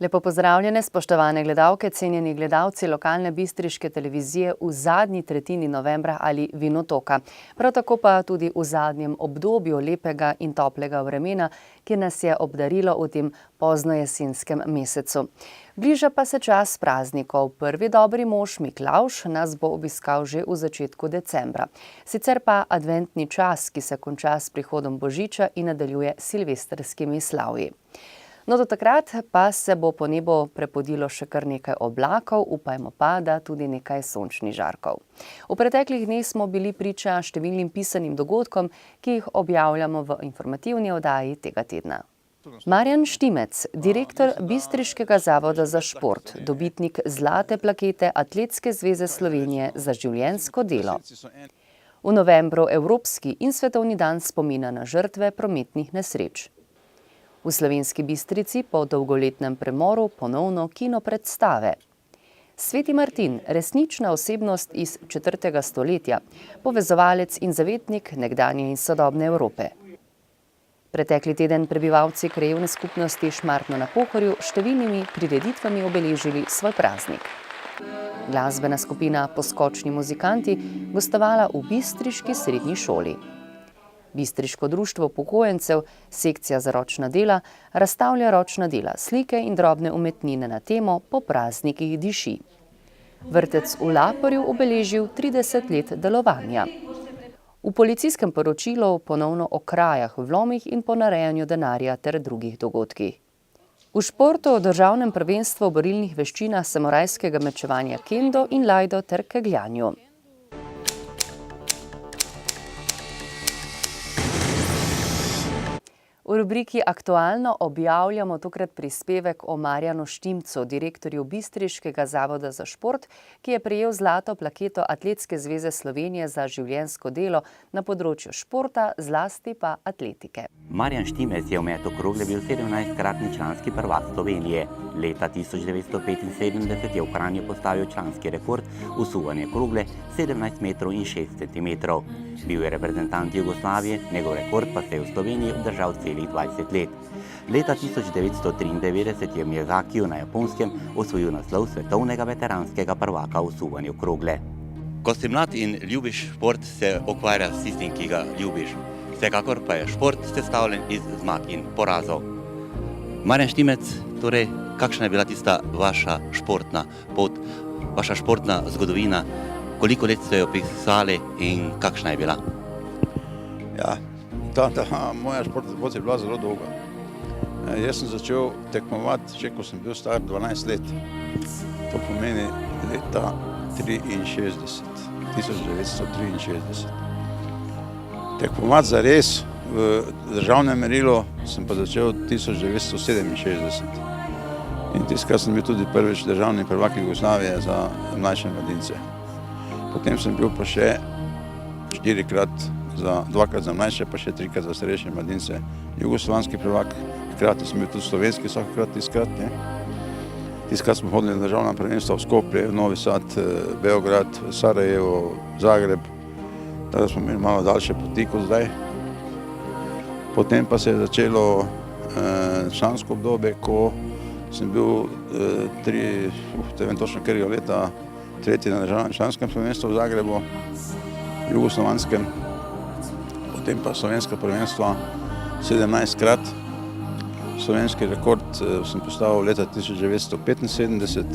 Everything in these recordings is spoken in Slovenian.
Lepo pozdravljene, spoštovane gledalke, cenjeni gledalci lokalne bistriške televizije v zadnji tretjini novembra ali vinotoka. Prav tako pa tudi v zadnjem obdobju lepega in toplega vremena, ki nas je obdarilo v tem poznojesenskem mesecu. Bliža pa se čas praznikov. Prvi dobri mož Miklavž nas bo obiskal že v začetku decembra. Sicer pa adventni čas, ki se konča s prihodom Božiča in nadaljuje s silvestrskimi slavji. No, do takrat pa se bo po nebu prepodilo še kar nekaj oblakov, upajmo pa, da tudi nekaj sončnih žarkov. V preteklih dneh smo bili priča številnim pisanim dogodkom, ki jih objavljamo v informativni oddaji tega tedna. Marjan Štimec, direktor Bistriškega zavoda za šport, dobitnik zlate plakete Atletske zveze Slovenije za življenjsko delo. V novembru Evropski in svetovni dan spomina na žrtve prometnih nesreč. V Slovenski Bistrici po dolgoletnem premoru ponovno kino predstave. Sveti Martin, resnična osebnost iz 4. stoletja, povezovalec in zavetnik nekdanje in sodobne Evrope. Pretekli teden prebivalci krajevne skupnosti Šmartno na Pohorju številnimi prireditvami obeležili svoj praznik. Glasbena skupina Poskočni muzikanti gostovala v bistriški srednji šoli. Bistriško društvo upokojencev, sekcija za ročna dela, razstavlja ročna dela, slike in drobne umetnine na temo Po praznikih diši. Vrtec v Laporju obeležil 30 let delovanja. V policijskem poročilu ponovno o krajah, vlomih in ponarejanju denarja ter drugih dogodkih. V športu o državnem prvenstvu v borilnih veščinah samurajskega mečevanja kendo in lajdo ter kegljanju. V rubriki Aktualno objavljamo tokrat prispevek o Marjanu Štimcu, direktorju Bistriškega zavoda za šport, ki je prejel zlato plaketo Atletske zveze Slovenije za življenjsko delo na področju športa, zlasti pa atletike. Marjan Štimec je v metu krogle bil 17-kratni članski prvak Slovenije. Leta 1975 je v Kranju postavil članski rekord v suvanju krogle 17 metrov in 6 centimetrov. Bil je reprezentant Jugoslavije, njegov rekord pa se je v Sloveniji obdržal celih 20 let. Leta 1993 je v Miyazakiju na Japonskem osvojil naslov svetovnega veteranskega prvaka v suvanju krogle. Ko si mlad in ljubiš šport, se ukvarja s tistim, ki ga ljubiš. Vsekakor pa je šport sestavljen iz zmag in porazov. Marjan Štimec, torej, kakšna je bila tista vaša športna pot, vaša športna zgodovina? Koliko let ste jo pisali in kakšna je bila? Ja, moja športna pot je bila zelo dolga. Jaz sem začel tekmovati, že ko sem bil star 12 let. To pomeni leta 1963. Tekmovati zares v državnem merilu sem pa začel 1967. In tiskrat sem bil tudi prvič državni prvak Jugoslavije za mlajše mladince. Potem sem bil pa še 4-krat, dvakrat za mlajše, pa še 3-krat za starejše mladince jugoslovanski prvak. Hkrati sem bil tudi slovenski vsakokrat tiskrat. Tiskrat smo hodili na državna prvenstva v Skopje, Novi Sad, Beograd, Sarajevo, Zagreb. Tada smo imeli malo daljše poti kot zdaj. Potem pa se je začelo člansko obdobje, ko sem bil točno katerega leta tretji na državnem članskem prvenstvu v Zagrebu, jugoslovanskem, potem pa slovenska prvenstva 17-krat. Slovenski rekord sem postavil leta 1975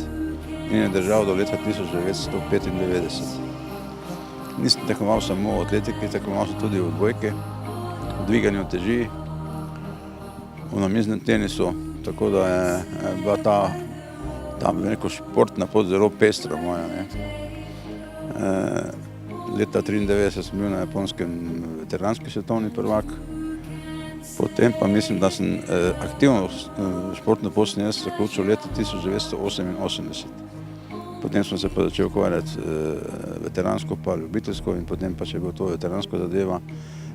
in je držal do leta 1995. Nisem tekmoval samo v atletiki, tekmoval sem tudi v odbojki, v dviganju teži, v namiznem tenisu, tako da je bila ta športna pot zelo pestra moja. Leta 1993 sem bil na Japonskem veteranski svetovni prvak. Potem pa mislim, da sem aktivno športno pot sem jaz zaključil leta 1988. Potem sem se pa začel ukvarjati veteransko pa ljubiteljsko in potem pa še bilo to veteransko zadeva.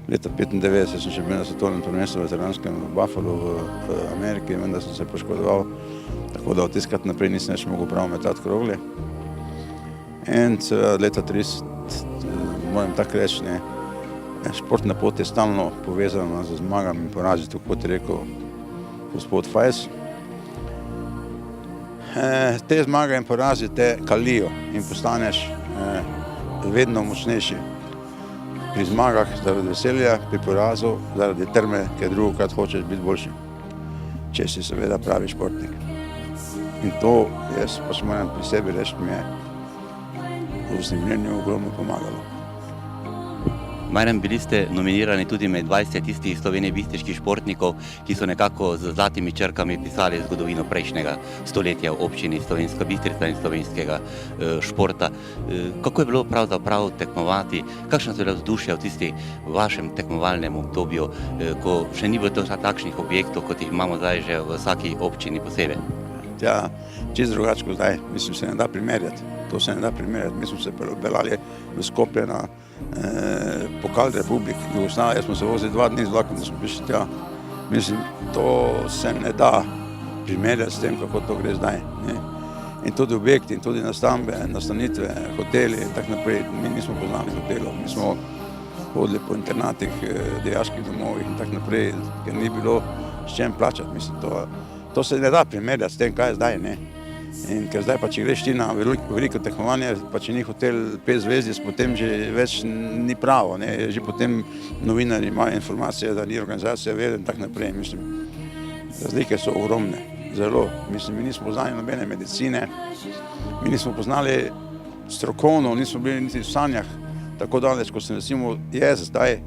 Leta 1995 sem še bil na svetovnem prvenstvu veteranskem v Buffalo v Ameriki, vendar sem se poškodoval, tako da od tiskrat naprej nisem več mogel prav metati krogle. In leta 1930, moram tako reči, športna pot je stalno povezana z zmagami in porazi, tako kot je rekel gospod Fajs. Te zmage in porazi te kalijo in postaneš vedno močnejši. Pri zmagah zaradi veselja, pri porazu zaradi trme, ker drugokrat hočeš biti boljši, če si seveda pravi športnik. In to jaz pač moram pri sebi reči, mi je v vznemirjenju ogromno pomagalo. Marjan, bili ste nominirani tudi med 20 tistih slovenjebistriških športnikov, ki so nekako z zlatimi črkami pisali zgodovino prejšnjega stoletja v občini Slovenska Bistrica in slovenskega športa. Kako je bilo pravzaprav tekmovati? Kakšna so bila vzdušja v tisti vašem tekmovalnem obdobju, ko še ni bilo takšnih objektov, kot jih imamo zdaj že v vsaki občini posebej? Ja, čisto drugače kot zdaj, mislim, se ne da primerjati. To se ne da primerjati. Mi smo se peljali v Skopje na pokal Republik Jugoslavije, smo se vozili 2 dni z vlakom, da smo prišli tja. Mislim, to se ne da primerjati s tem, kako to gre zdaj. Ne? In tudi objekti, in tudi nastambe, nastanitve, hoteli in tako naprej. Mi nismo poznali hotelov, mi smo hodili po internatih, dijaških domovih in tako naprej, ker ni bilo s čem plačati. Mislim, to se ne da primerjati s tem, kaj je zdaj. Ne? In ker zdaj pa, če greš ti na veliko tekmovanje, pa če ni hotel 5 zvezdic, potem že več ni pravo, ne? Že potem novinarji imajo informacije, da ni organizacija vede in tako naprej. Mislim, razlike so ogromne, zelo. Mislim, mi nismo poznali nobene medicine, mi nismo poznali strokovno, nismo bili niti v sanjah tako daleč, kot sem recimo jaz zdaj.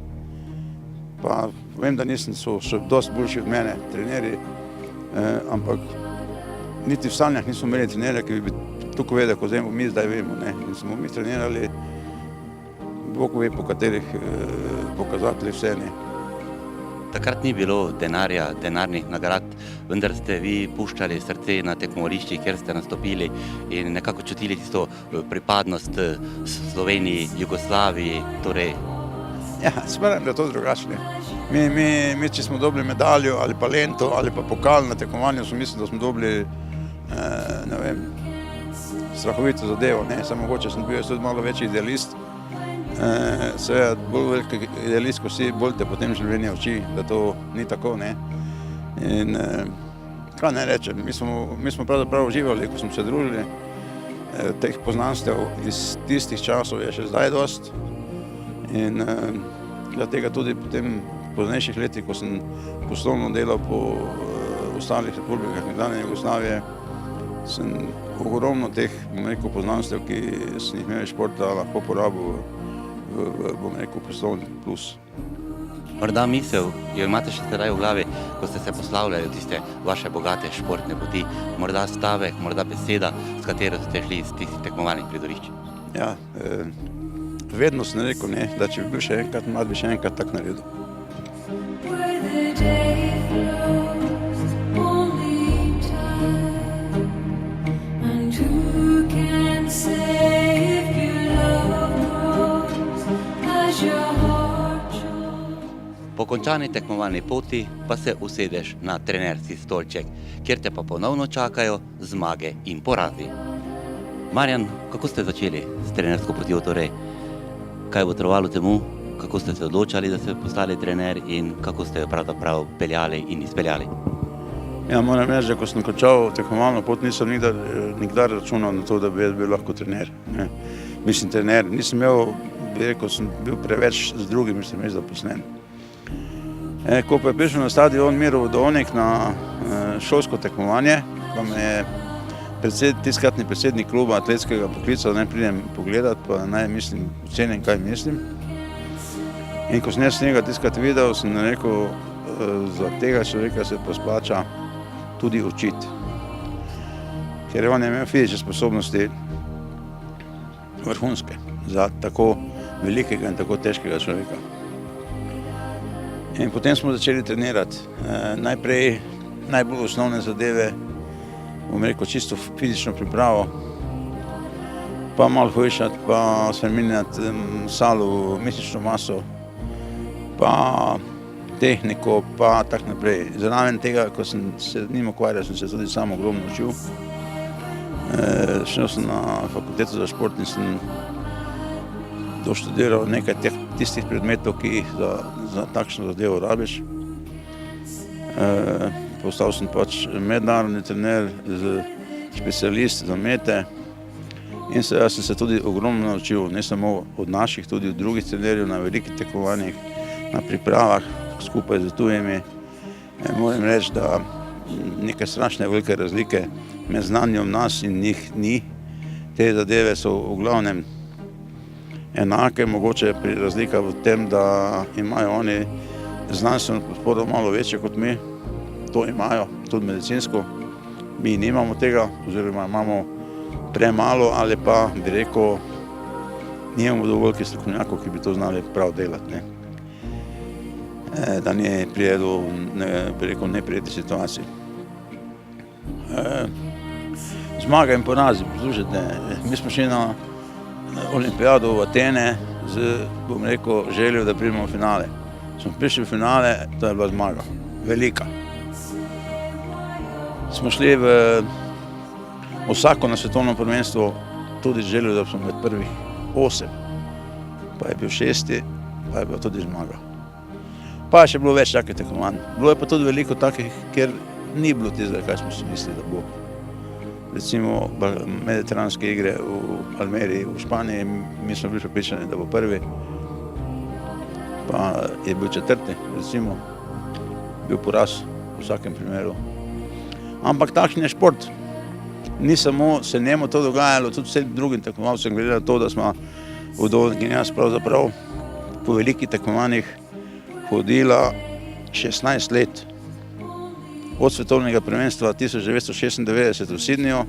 Pa vem, da so še dosti boljši od mene trenerji, ampak niti v sanjah nismo imeli trenerja, ki bi tako vedel, kot mi zdaj vemo. Ne? In smo mi trenirali, Bog ve, po katerih pokazateljih vse. Ne? Takrat ni bilo denarja, denarnih nagrad, vendar ste vi puščali srce na tekmovališčih, kjer ste nastopili in nekako čutili tisto pripadnost Sloveniji, Jugoslaviji, torej. Ja, smeram, da je to drugačne. Mi, če smo dobili medaljo ali pa lento ali pa pokal na tekmovanju, smo mislili, da smo dobili ne vem, strahovito zadevo. Ne? Samo mogoče sem bil tudi malo večji idealist. Seveda, bolj veliki idealist, ko si, bolj te potem življenje uči, da to ni tako. Ne? In kaj ne rečem, mi smo pravzaprav uživali, ko smo se družili. Teh poznanstev iz tistih časov je še zdaj dost. In tega tudi potem v poznejših letih, ko sem poslovno delal po ostalih republikah nekdanje Jugoslavije, sem ogromno teh, poznanstev, ki sem jih imel športa, lahko porabil v poslovni plus. Morda misel, jo imate še sedaj v glavi, ko ste se poslavljali tiste vaše bogate športne poti, morda stavek, morda beseda, s katero ste šli iz tistih tekmovalnih prizorišč? Ja, vedno sem rekel, ne, da če bi bil še enkrat mlad, bi še enkrat tak naredil. Po končani tekmovalni poti pa se usedeš na trenerski stolček, kjer te pa ponovno čakajo zmage in porazi. Marjan, kako ste začeli s trenersko potjo, torej? Kaj je botrovalo temu, kako ste se odločali, da ste postali trener in kako ste jo pravzaprav peljali in izpeljali? Ja, moram reči, da ko sem končal tekmovalno pot, nisem nikdar računal na to, da bi bil lahko trener. Ne. Mislim, trener, nisem imel, bi rekel, sem bil preveč z drugimi, sem bil zaposlen. Ko pa je prišel na stadion Miro Vodovnik na šolsko tekmovanje, pa me je tiskratni predsednik kluba atletskega poklical, naj pridem pogledat, pa naj ocenim, kaj mislim. In ko sem jaz njega tiskrat videl, sem rekel, za tega človeka se pa splača tudi učiti. Ker on je imel fizične sposobnosti vrhunske za tako velikega in tako težkega človeka. In potem smo začeli trenirati. Najprej najbolj osnovne zadeve, bom rekel, čisto fizično pripravo, pa malo hujšati, pa spreminjati salo, mišično maso, pa tehniko, pa tako naprej. Zraven tega, ko sem se njim ukvarjal, sem se tudi sam ogromno učil. Šel sem na fakulteto za šport in sem doštudiral nekaj tistih predmetov, ki jih za takšno zadevo rabiš. Postal sem pač mednarodni trener z specialist za mete. In seveda sem se tudi ogromno naučil, ne samo od naših, tudi od drugih trenerjev na velikih tekmovanjih, na pripravah skupaj z tujimi. Moram reči, da neke strašne velike razlike med znanjem nas in njih ni. Te zadeve so v glavnem enake, mogoče pri razlika v tem, da imajo oni znanstveno podporo malo večje kot mi. To imajo, tudi medicinsko. Mi nimamo tega, oziroma imamo premalo ali pa, bi rekel, nimamo dovolj strokovnjakov, ki bi to znali prav delati. Ne. Da ne prije do, bi rekel, neprijetnih situacij. Zmaga in porazi, poslušajte, mi smo šli na olimpijado v Atene z, bom rekel, željo, da pridemo v finale. Smo prišli v finale, to je bila zmaga, velika. Smo šli vsako na svetovno prvenstvo tudi željo, da smo med prvih 8, pa je bil 6, pa je bila tudi zmaga. Pa je še bilo več takih tekmovanj. Bilo je pa tudi veliko takih, kjer ni bilo tistega, kaj smo si mislili, da bo. Recimo mediteranske igre v Almeriji, v Španiji, mi smo bili prepričani, da bo prvi, pa je bil 4, recimo, bil poraz v vsakem primeru. Ampak takšen je šport. Ni samo se njemu to dogajalo, tudi vsem drugim tekmovalcem glede na to, da smo v Dolnji in jaz pravzaprav po velikih tekmovanjih hodila 16 let. Od svetovnega prvenstva 1996 v Sydneyju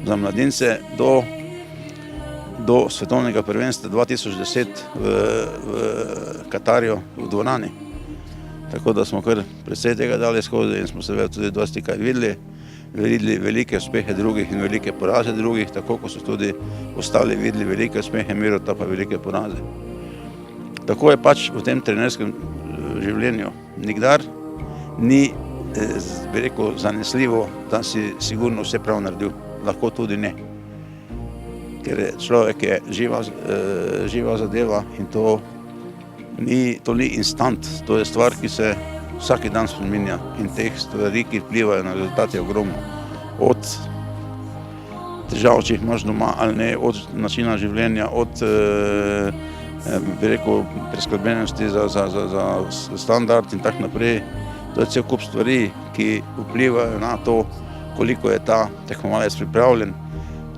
za mladince do svetovnega prvenstva 2010 v Katarju v dvorani. Tako da smo kar precej tega dali skozi in smo se tudi dosti kaj videli velike uspehe drugih in velike poraze drugih, tako ko so tudi ostali videli velike uspehe Mirota pa velike poraze. Tako je pač v tem trenerskem življenju. Nikdar ni, bi rekel, zanesljivo, da si sigurno vse prav naredil. Lahko tudi ne. Ker človek je živa zadeva in to ni instant. To je stvar, ki se vsak dan spreminja in teh stvari, ki vplivajo na rezultat je ogromno. Od težav, če jih imaš doma ali ne, od načina življenja, od bi rekel, preskrbljenosti za standard in tako naprej. To je cel kup stvari, ki vplivajo na to, koliko je ta tekmovalec pripravljen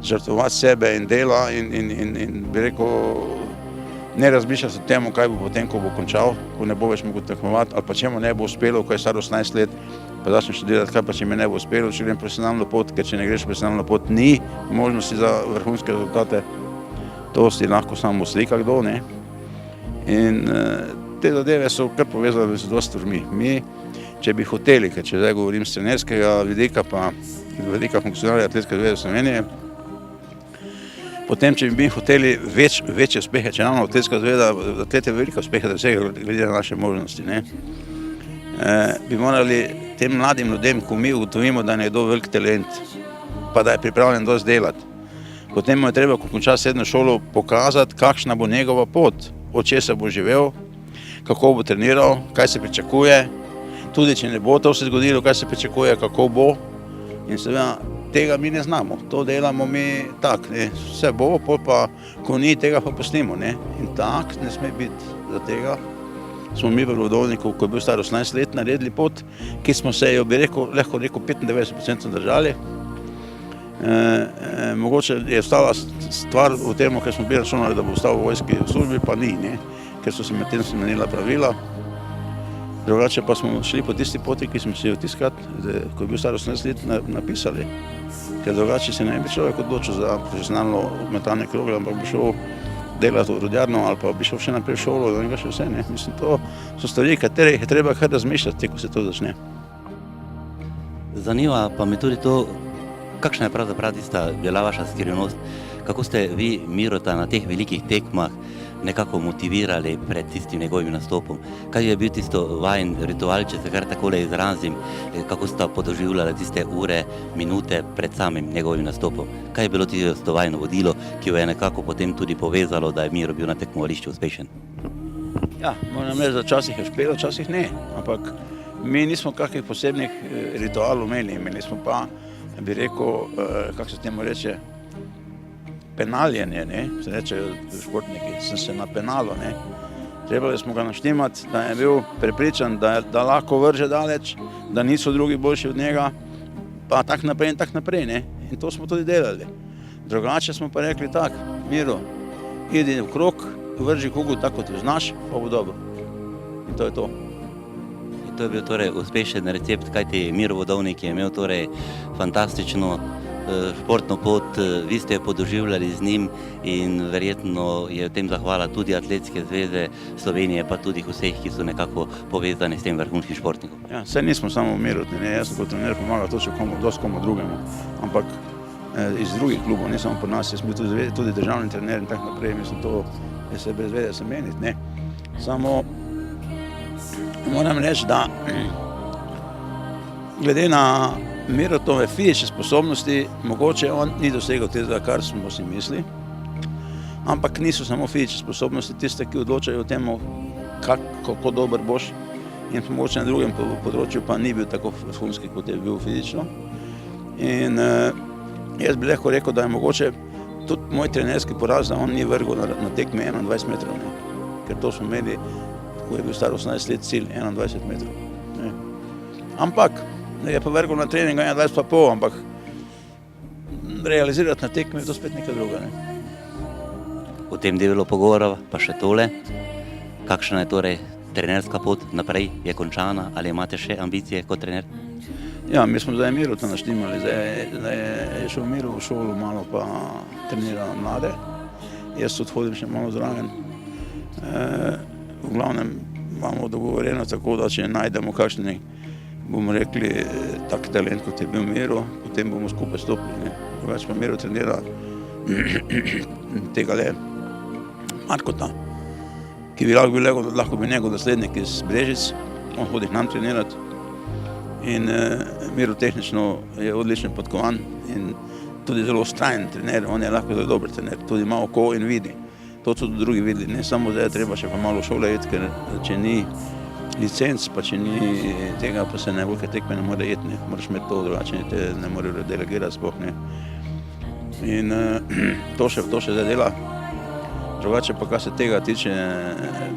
žrtvovati sebe in dela in bi rekel, ne razmišljati o tem, kaj bo potem, ko bo končal, ko ne bo več mogel tekmovati, ali pa če mu ne bo uspelo, ko je star 18 let, pa začne študirati, kaj pa če mi ne bo uspelo, če grem profesionalno pot, ker če ne greš profesionalno pot, ni možnosti za vrhunske rezultate. To si lahko samo slika kdo, ne. In te zadeve so kar povezane z dosti stvarmi. Mi, če bi hoteli, ker če zdaj govorim z trenerskega vidika, pa vidika funkcionarja Atletske zveze Slovenije, potem, če bi mi hoteli večje uspehe, če nam Atletska zveza, atlete velike uspehe, da vsega glede na naše možnosti, ne, bi morali tem mladim ljudem, ko mi ugotovimo, da je nekdo velik talent, pa da je pripravljen dosti delati, potem mu je treba, ko konča srednjo šolo, pokazati, kakšna bo njegova pot, od česa bo živel, kako bo treniral, kaj se pričakuje, tudi če ne bo to se zgodilo, kaj se pričakuje, kako bo. In seveda tega mi ne znamo, to delamo mi tak, ne. Vse bo, pa ko ni, tega pa pustimo, ne. In tak ne sme biti. Za tega smo mi v Rodovniku, ko je bil star 18 let, naredili pot, ki smo se jo, bi rekel, lahko rekel 95% držali. Mogoče je ostala stvar v tem, ker smo bili računali, da bo ostal v vojski v službi, pa ni, ne. Ker so se med tem spremenila pravila. Drugače pa smo šli po tisti poti, ki smo si jo tiskrat, ko je bil star 18 let, napisali. Ker drugače se ne bi človek odločil za profesionalno metanje krogle, ampak bi šel delati v rodjarno ali pa bi šel še naprej v šolo, da ne ga še vse, ne. Mislim, to so stvari, katere je treba kar razmišljati, ko se to začne. Zanima pa me tudi to, kakšna je pravzaprav tista bila vaša skrivnost, kako ste vi Mirota na teh velikih tekmah nekako motivirali pred tistim njegovim nastopom. Kaj je bil tisto vajen ritual, če se kar takole izrazim, kako sta podoživljala tiste ure, minute pred samim njegovim nastopom? Kaj je bilo tisto vajno vodilo, ki jo je nekako potem tudi povezalo, da je Miro bil na tekmovališču uspešen? Ja, moram reči, da včasih je uspelo, včasih ne, ampak mi nismo kakih posebnih ritualov imeli smo pa bi rekel, kako se temu reče, penaljenje, ne, se rečejo športniki, sem se napenalo, ne. Trebali smo ga naštimati, da je bil prepričan, da lahko vrže daleč, da niso drugi boljši od njega, pa tak naprej, ne. In to smo tudi delali. Drugače smo pa rekli tak, Miro, idi v krog, vrži kugu tako, kot jo znaš, pa bo dobro. In to je to. In to je bil torej uspešen recept, kajti Miro Vodovnik je imel torej fantastično športno pot, vi ste jo podoživljali z njim in verjetno je v tem zahvala tudi Atletske zveze Slovenije, pa tudi vseh, ki so nekako povezani s tem vrhunskim športnikom. Ja, saj nismo samo Miro, ne, jaz sem kot trener pomagal točno komu drugemu, ampak iz drugih klubov, ne samo pri nas, jaz sem bil tudi državni trener in tako naprej, mislim, to je se brez vede se meniti, ne. Samo moram reči, da glede na Mirotove fizične sposobnosti, mogoče on ni dosegel tega, kar smo si mislili, ampak niso samo fizične sposobnosti tiste, ki odločajo o tem, kako dober boš, in mogoče na drugem področju pa ni bil tako vrhunski, kot je bil fizično. In jaz bi lahko rekel, da je mogoče tudi moj trenerski poraz, da on ni vrgel na tekmi 21 metrov, ne. Ker to smo imeli, ko je bil star 18 let, cilj 21 metrov. Ne. Ampak je pa vrgel na treningu 21 pa pol, ampak realizirati na tekmi je to spet nekaj druga. Ne. V tem delu pogovora pa še tole, kakšna je torej trenerska pot naprej, je končana ali imate še ambicije kot trener? Ja, mi smo zdaj Miro to naštimali, zdaj je šel Miro v šolo malo pa trenira mlade, jaz tudi hodim še malo zraven. V glavnem imamo dogovorjeno tako, da če najdemo kakšni, bomo rekli, tak talent, kot je bil Miro, potem bomo skupaj stopili, ne. Drugače pa Miro trenira tega le Markota, ki bi lahko bil njegov naslednik iz Brežic, on hodi k nam trenirati. In Miro tehnično je odlično podkovan in tudi zelo vztrajen trener, on je lahko zelo dober trener, tudi ima oko in vidi. To so tudi drugi videli, ne samo zdaj treba še pa malo v šole iti, ker če ni licenc, pa če ni tega, pa se najbolj tekme ne more iti, ne. Moraš imeti to, drugače te ne morejo delegirati sploh, ne. In to še zdaj dela. Drugače pa, kar se tega tiče,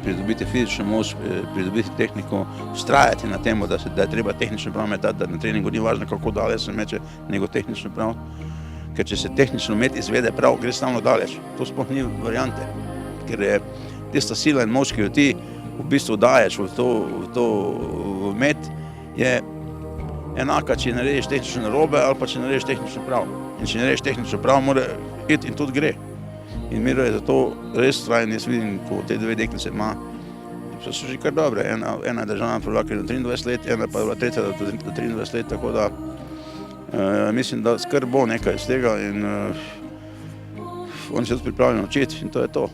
pridobiti fizično moč, pridobiti tehniko, vztrajati na temu, da je treba tehnično prav metati, da na treningu ni važno, kako daleč se meče, nego tehnično prav. Ker če se tehnično met izvede prav, gre stalno daleč. To sploh ni variante. Ker je tista sila in moč, ki jo ti v bistvu daješ v to met, je enaka, če narediš tehnično narobe ali pa če narediš tehnično prav. In če narediš tehnično prav, mora iti in tudi gre. In Miro je zato res vztrajen, jaz vidim, ko te dve deklice ima, so že kar dobre. Ena je državna prvakinja do 23 let, ena pa je bila tretja do 23 let, tako da mislim, da skrb bo nekaj iz tega in on se tudi pripravljen učiti in to je to.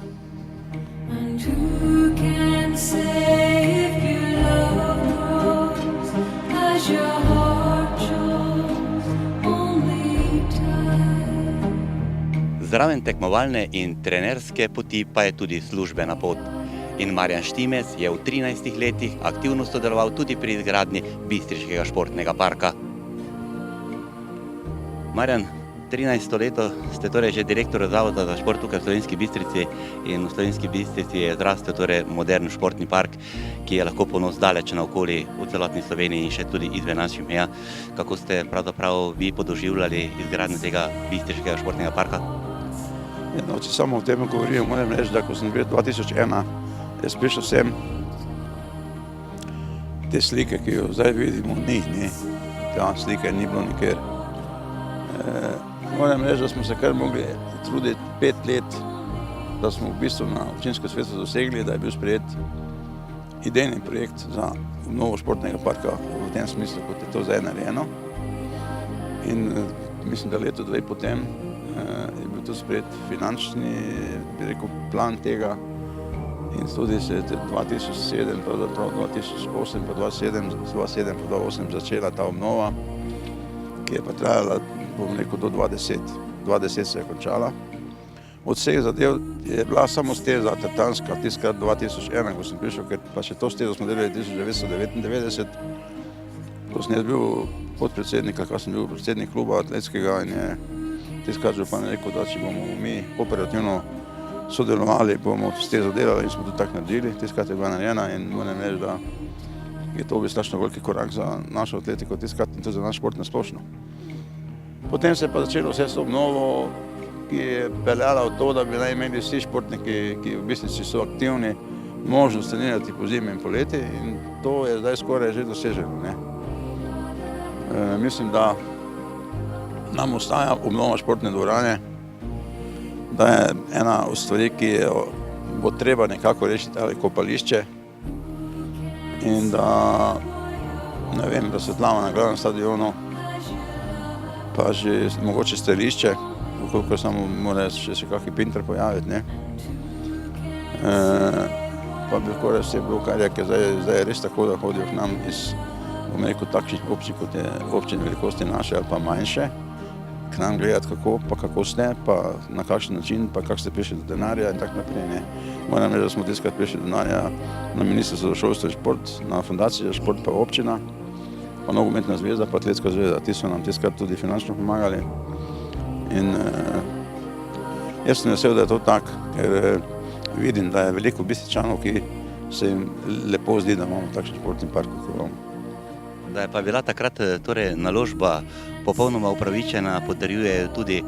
Zraven tekmovalne in trenerske poti pa je tudi službena pot. In Marjan Štimec je v 13 letih aktivno sodeloval tudi pri izgradnji Bistriškega športnega parka. Marjan, 13. leto ste torej že direktor Zavoda za šport tukaj v Slovenski Bistrici in v Slovenski Bistrici je zrastel torej modern športni park, ki je lahko ponos daleč naokoli v celotni Sloveniji in še tudi izven naših meja. Kako ste pravzaprav vi podoživljali izgradnjo tega Bistriškega športnega parka? No, če samo o tem govorim, moram reči, da ko sem bil 2001, jaz prišel sem, te slike, ki jo zdaj vidimo, ni. Ta slike ni bilo nikjer. Moram reči, da smo se kar mogli truditi 5 let, da smo v bistvu na občinskem svetu dosegli, da je bil sprejet idejni projekt za obnovo športnega parka v tem smislu, kot je to zdaj narejeno. In mislim, da leto 2 potem je bil to sprejet finančni, bi rekel, plan tega in tudi se je 2007, pravzaprav 2008 pa 2007 pa 2008 začela ta obnova, ki je pa trajala, bom rekel, do 2010 se je končala. Od vseh zadev je bila samo steza tartanska, tiskrat 2001, ko sem prišel, ker pa še to stezo smo delali 1999, ko sem jaz bil podpredsednik, ali sem bil predsednik kluba atletskega in je tiskar župan rekel, da če bomo mi operativno sodelovali, bomo stezo delali in smo tudi tako naredili. Tiskrat je bila narejena in moram reči, da je to bil strašno veliki korak za našo atletiko tiskrat in tudi za naš šport nasplošno. Potem se je pa začelo vse s obnovo, ki je peljala v to, da bi naj imeli vsi športniki, ki v bistvu so aktivni, možnost trenirati po zimi in poleti in to je zdaj skoraj že doseženo, ne. Mislim, da nam ostaja obnova športne dvorane, da je ena od stvari, ki bo treba nekako rešiti, ali kopališče in da, ne vem, razsvetljava na glavnem stadionu, pa že mogoče strelišče, koliko samo mora še kakšen pinter pojaviti, ne. Pa bi lahko res vse bilo, kar je, ker zdaj je res tako, da hodijo k nam iz, bom rekel, takšnih občin, kot je občine velikosti naše ali pa manjše, k nam gledati kako ste, pa na kakšen način, pa kako ste prišli do denarja in tako naprej, ne. Moram reči, da smo tiskrat prišli do denarja na Ministrstvo za šolstvo in šport, na Fundacijo za šport pa občina, pa Nogometna zveza, pa Atletska zveza, ti so nam tiskrat tudi finančno pomagali. In jaz sem vesel, da je to tako, ker vidim, da je veliko Bistričanov, ki se jim lepo zdi, da imamo takšen športni park, kot imamo. Da je pa bila takrat torej naložba popolnoma upravičena, potrjuje tudi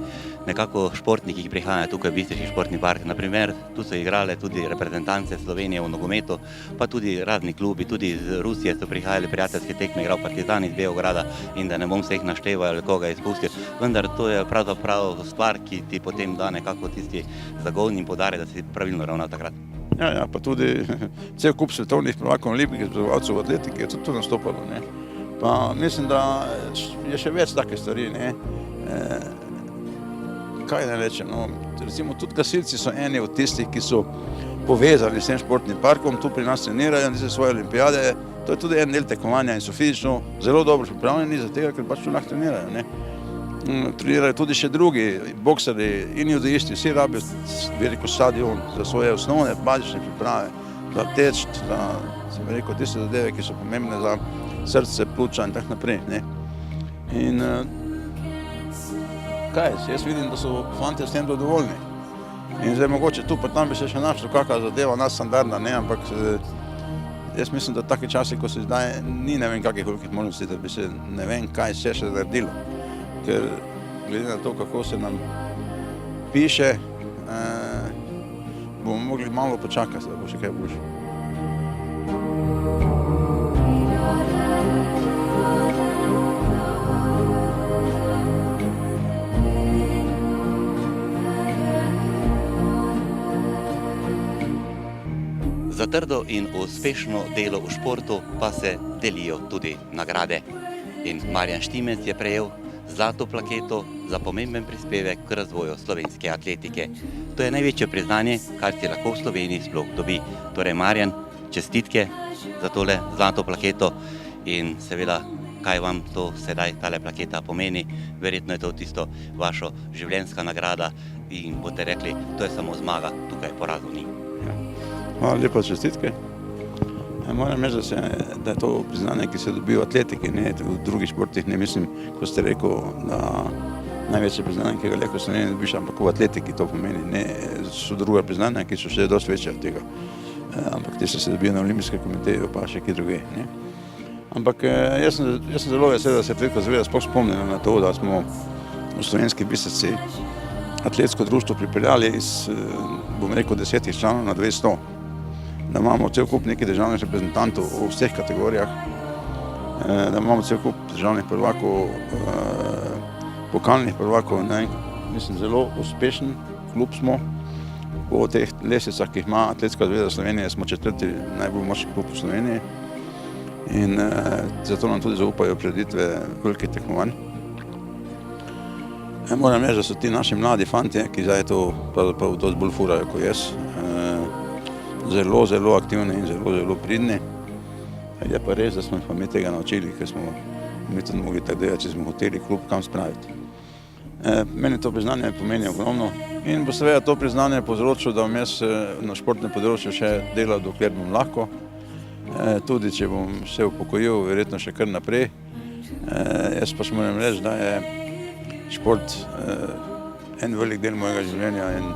nekako športniki, ki prihajajo tukaj v Bistriški športni park. Naprimer, tu so igrale tudi reprezentance Slovenije v nogometu, pa tudi razni klubi, tudi iz Rusije so prihajali prijateljske tekme, igral Partizan iz Beograda in da ne bom vseh našteval ali koga izpustil, vendar to je pravzaprav stvar, ki ti potem da nekako tisti zagon in poudarek, da si pravilno ravnal takrat. Ja, pa tudi cel kup svetovnih prvakov, olimpijskih zmagovalcev v atletiki je tudi tu nastopalo, ne. Pa mislim, da je še več take stvari, ne. Kaj ne rečem, no, recimo tudi gasilci so eni od tistih, ki so povezani s tem športnim parkom, tu pri nas trenirajo, niso svoje olimpijade, to je tudi en del tekmovanja in so fizično zelo dobro pripravljeni za tega, ker pač tu lahko trenirajo, ne. Trenirajo tudi še drugi, bokseri in judoisti, vsi rabijo, bi rekel, stadion za svoje osnovne bazične priprave, za teč, za, bi rekel, tiste zadeve, ki so pomembne za srce, pljuča in tako naprej, ne. In kaj, jaz vidim, da so fantje s tem zadovoljni. In zdaj mogoče tu pa tam bi se še našlo kakšna zadeva nadstandardna, ne, ampak jaz mislim, da taki časi, ko se zdaj, ni ne vem kakih velikih možnosti, da bi se ne vem kaj se še naredilo. Ker glede na to, kako se nam piše, bomo mogli malo počakati, da bo še kaj boljše. Za trdo in uspešno delo v športu pa se delijo tudi nagrade. In Marjan Štimec je prejel zlato plaketo za pomemben prispevek k razvoju slovenske atletike. To je največje priznanje, kar si lahko v Sloveniji sploh dobi. Torej, Marjan, čestitke za tole zlato plaketo in seveda, kaj vam to sedaj tale plaketa pomeni. Verjetno je to tisto vašo življenjska nagrada in boste rekli, to je samo zmaga, tukaj porazov ni. Hvala lepa čestitke. Moram reči, da je to priznanje, ki se dobi v atletiki, ne v drugih športih, ne mislim, ko ste rekel, da največje priznanje, ki ga lahko v Sloveniji dobiš, ampak v atletiki to pomeni, ne, so druga priznanja, ki so še dosti večja od tega, ampak te se dobijo na olimpijskem komiteju, pa še kje druge, ne. Ampak jaz sem zelo vesel, da se Atletska zveza sploh spomnila na to, da smo v Slovenski Bistrici atletsko društvo pripeljali iz, bom rekel, 10 članov na 200. Da imamo cel kup nekih državnih reprezentantov v vseh kategorijah, da imamo cel kup državnih prvakov, pokalnih prvakov, ne, mislim, zelo uspešen klub smo. Po teh lestvicah, ki jih ima Atletska zveza Slovenije, smo 4. najbolj močni klub v Sloveniji in zato nam tudi zaupajo prireditve velikih tekmovanj. Moram reči, da so ti naši mladi fantje, ki zdaj to pravzaprav dosti bolj furajo kot jaz, zelo, zelo aktivni in zelo, zelo pridni. Je pa res, da smo jih pa mi tega naučili, ker smo mi tudi mogli tako delati, če smo hoteli klub kam spraviti. Meni to priznanje pomeni ogromno in bo seveda to priznanje povzročilo, da bom jaz na športnem področju še delal, dokler bom lahko. Tudi, če bom se upokojil, verjetno še kar naprej. Jaz pač moram reči, da je šport en velik del mojega življenja in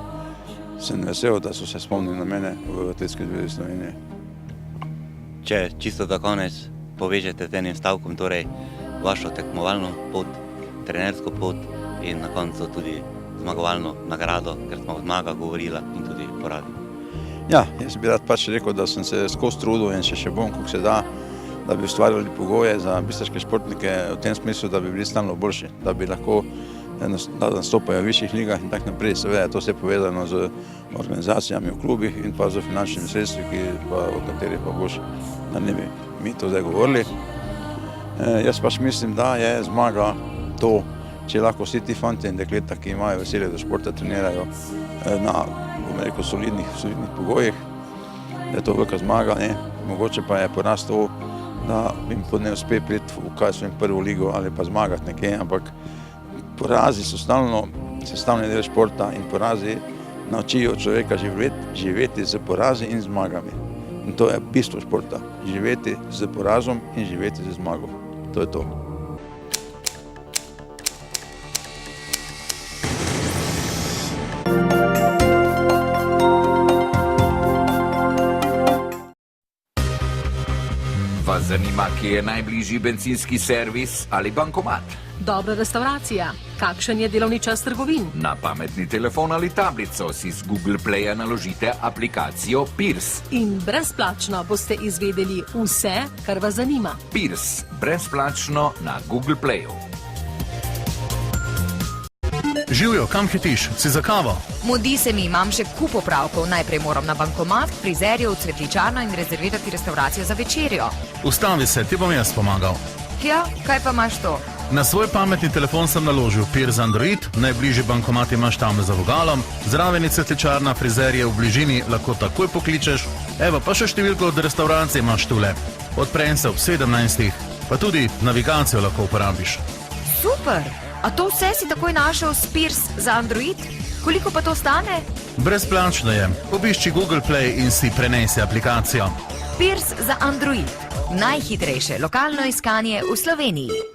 sem vesel, da so se spomnili na mene v Atletski zvezi Slovenije. Če čisto za konec povežete z enim stavkom, torej vašo tekmovalno pot, trenersko pot in na koncu tudi zmagovalno nagrado, ker smo o zmagah govorila in tudi porazi. Ja, jaz bi rad pač rekel, da sem se skozi trudil in še bom, koliko se da bi ustvarjali pogoje za bistriške športnike v tem smislu, da bi bili stalno boljši, da bi lahko nastopajo v višjih ligah in tako naprej. Seveda, to se je povezano z organizacijami v klubih in pa z finančnimi sredstvi, o katerih pa boš, da ne bi mi to zdaj govorili. Jaz pač mislim, da je zmaga to, če lahko vsi ti fanti in dekleta, ki imajo veselje do športa, trenirajo na, bom rekel, solidnih pogojih, da je to velika zmaga, ne. Mogoče pa je poraz to, da jim ne uspe priti v prvo ligo ali pa zmagati nekaj, ampak porazi so sestavni del športa in porazi naučijo človeka živeti z porazi in zmagami. In to je bistvo športa, živeti z porazom in živeti z zmago. To je to. Vas zanima, kje je najbližji bencinski servis ali bankomat? Dobra restauracija. Kakšen je delovni čas trgovin? Na pametni telefon ali tablico si z Google Playa naložite aplikacijo Pirs. In brezplačno boste izvedeli vse, kar vas zanima. Pirs. Brezplačno na Google Playu. Živjo, kam hitiš? Si za kavo? Mudi se mi, imam še kup opravkov. Najprej moram na bankomat, frizerjev, cvetličarno in rezervirati restauracijo za večerjo. Ustavi se, ti bom jaz pomagal. Ja, kaj pa imaš to? Na svoj pametni telefon sem naložil Pirs Android, najbližji bankomat imaš tam za vogalom, zraven je cvetličarna, frizerje v bližini, lahko takoj pokličeš. Evo, pa še številko od restauracije imaš tule. Odprem se ob 17. Pa tudi navigacijo lahko uporabiš. Super! A to vse si takoj našel s Pirs za Android? Koliko pa to stane? Brezplačno je. Obišči Google Play in si prenesi aplikacijo. Pirs za Android. Najhitrejše lokalno iskanje v Sloveniji.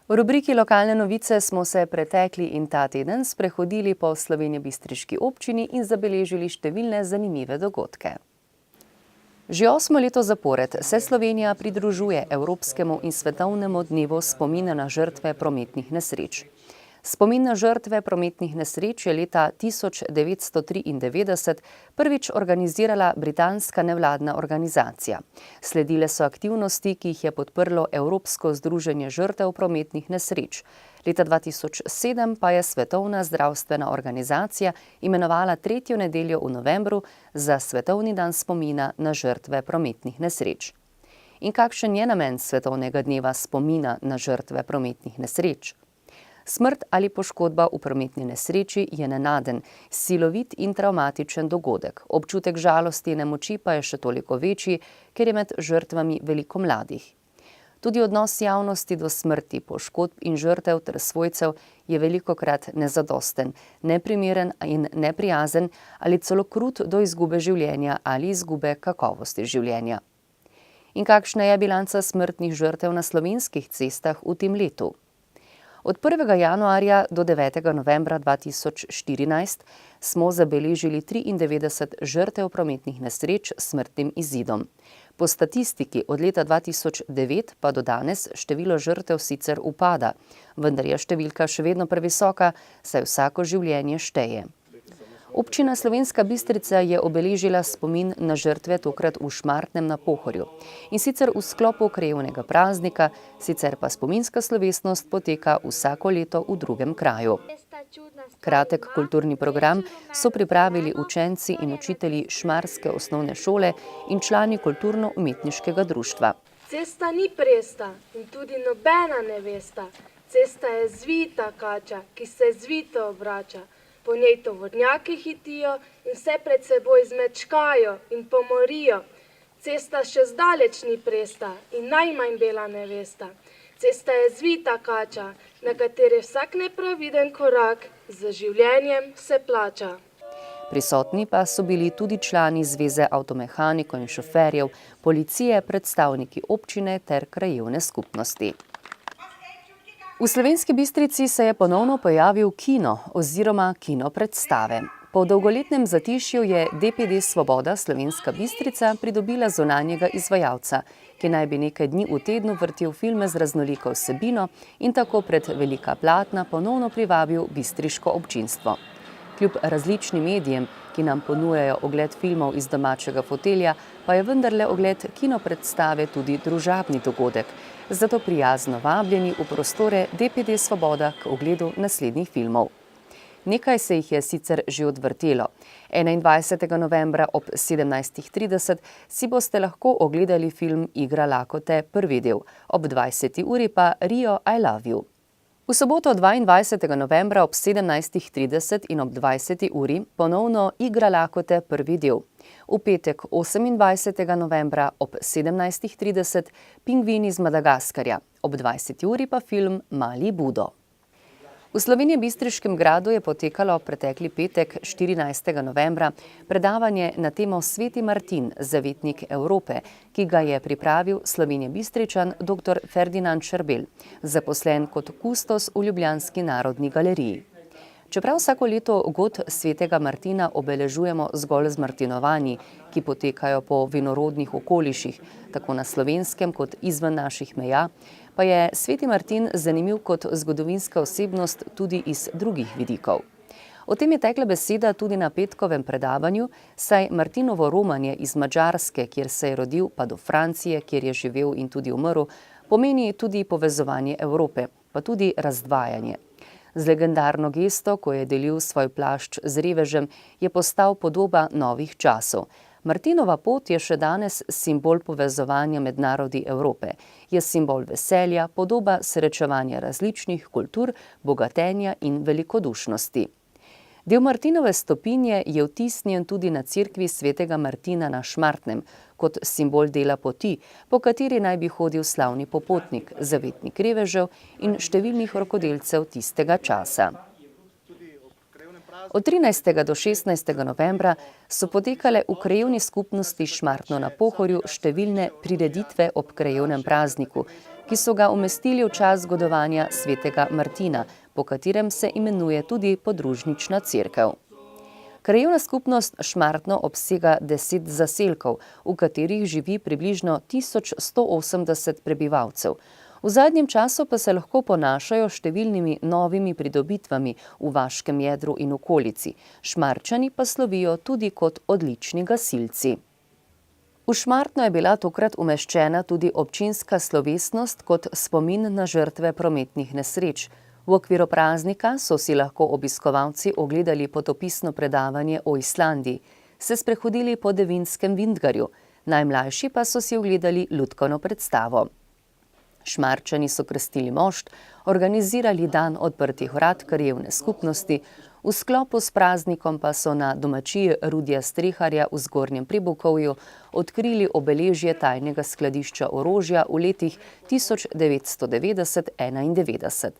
V rubriki Lokalne novice smo se pretekli in ta teden sprehodili po slovenjebistriški občini in zabeležili številne zanimive dogodke. Že 8. leto zapored se Slovenija pridružuje Evropskemu in svetovnemu dnevu spomina na žrtve prometnih nesreč. Spomin na žrtve prometnih nesreč je leta 1993 prvič organizirala britanska nevladna organizacija. Sledile so aktivnosti, ki jih je podprlo Evropsko združenje žrtev prometnih nesreč. Leta 2007 pa je Svetovna zdravstvena organizacija imenovala 3. nedeljo v novembru za Svetovni dan spomina na žrtve prometnih nesreč. In kakšen je namen Svetovnega dneva spomina na žrtve prometnih nesreč? Smrt ali poškodba v prometni nesreči je nenaden, silovit in travmatičen dogodek. Občutek žalosti in nemoči pa je še toliko večji, ker je med žrtvami veliko mladih. Tudi odnos javnosti do smrti, poškodb in žrtev ter svojcev je velikokrat nezadosten, neprimeren in neprijazen ali celo krut do izgube življenja ali izgube kakovosti življenja. In kakšna je bilanca smrtnih žrtev na slovenskih cestah v tem letu? Od 1. januarja do 9. novembra 2014 smo zabeležili 93 žrtev prometnih nesreč s smrtnim izidom. Po statistiki od leta 2009 pa do danes število žrtev sicer upada, vendar je številka še vedno previsoka, saj vsako življenje šteje. Občina Slovenska Bistrica je obeležila spomin na žrtve tokrat v Šmartnem na Pohorju. In sicer v sklopu krajevnega praznika, sicer pa spominska slovesnost poteka vsako leto v drugem kraju. Kratek kulturni program so pripravili učenci in učitelji Šmarske osnovne šole in člani kulturno-umetniškega društva. Cesta ni presta in tudi nobena nevesta. Cesta je zvita kača, ki se zvito obrača. Po njej tovornjaki hitijo in vse pred seboj zmečkajo in pomorijo. Cesta še zdaleč ni presta in najmanj bela nevesta. Cesta je zvita kača, na kateri vsak nepraviden korak z življenjem se plača. Prisotni pa so bili tudi člani Zveze avtomehanikov in šoferjev, policije, predstavniki občine ter krajevne skupnosti. V Slovenski Bistrici se je ponovno pojavil kino oziroma kino predstave. Po dolgoletnem zatišju je DPD Svoboda Slovenska Bistrica pridobila zunanjega izvajalca, ki naj bi nekaj dni v tednu vrtel filme z raznoliko vsebino in tako pred velika platna ponovno privabil bistriško občinstvo. Kljub različnim medijem, ki nam ponujajo ogled filmov iz domačega fotelja, pa je vendarle ogled kino predstave tudi družabni dogodek. Zato prijazno vabljeni v prostore DPD Svoboda k ogledu naslednjih filmov. Nekaj se jih je sicer že odvrtelo. 21. novembra ob 17.30 si boste lahko ogledali film Igra lakote prvi del, ob 20. uri pa Rio I Love You. V soboto 22. novembra ob 17.30 in ob 20. uri ponovno Igra lakote prvi del. V petek 28. novembra ob 17.30 Pingvin iz Madagaskarja, ob 20. uri pa film Mali Budo. V Slovenjebistriškem gradu je potekalo pretekli petek 14. novembra predavanje na temo Sveti Martin, zavetnik Evrope, ki ga je pripravil Slovenjebistričan dr. Ferdinand Šerbel, zaposlen kot kustos v Ljubljanski narodni galeriji. Čeprav vsako leto god svetega Martina obeležujemo zgolj z martinovanji, ki potekajo po vinorodnih okoliših, tako na Slovenskem kot izven naših meja, pa je sveti Martin zanimiv kot zgodovinska osebnost tudi iz drugih vidikov. O tem je tekla beseda tudi na petkovem predavanju, saj Martinovo romanje iz Madžarske, kjer se je rodil, pa do Francije, kjer je živel in tudi umrl, pomeni tudi povezovanje Evrope, pa tudi razdvajanje. Z legendarno gesto, ko je delil svoj plašč z revežem, je postal podoba novih časov. Martinova pot je še danes simbol povezovanja med narodi Evrope. Je simbol veselja, podoba srečevanja različnih kultur, bogatenja in velikodušnosti. Del Martinove stopinje je vtisnjen tudi na cerkvi svetega Martina na Šmartnem, kot simbol dela poti, po kateri naj bi hodil slavni popotnik, zavetnik revežev in številnih rokodelcev tistega časa. Od 13. do 16. novembra so potekale v krajevni skupnosti Šmartno na Pohorju številne prireditve ob krajevnem prazniku, ki so ga umestili v čas zgodovanja svetega Martina, po katerem se imenuje tudi podružnična cerkev. Krajevna skupnost Šmartno obsega 10 zaselkov, v katerih živi približno 1180 prebivalcev. V zadnjem času pa se lahko ponašajo številnimi novimi pridobitvami v vaškem jedru in okolici. Šmarčani pa slovijo tudi kot odlični gasilci. V Šmartno je bila tokrat umeščena tudi občinska slovesnost kot spomin na žrtve prometnih nesreč. V okviru praznika so si lahko obiskovalci ogledali potopisno predavanje o Islandiji, se sprehodili po Devinskem Vintgarju, najmlajši pa so si ogledali lutkovno predstavo. Šmarčani so krstili mošt, organizirali dan odprtih vrat krajevne skupnosti, v sklopu s praznikom pa so na domačiji Rudija Streharja v Zgornjem Pribokovju odkrili obeležje tajnega skladišča orožja v letih 1990–1991.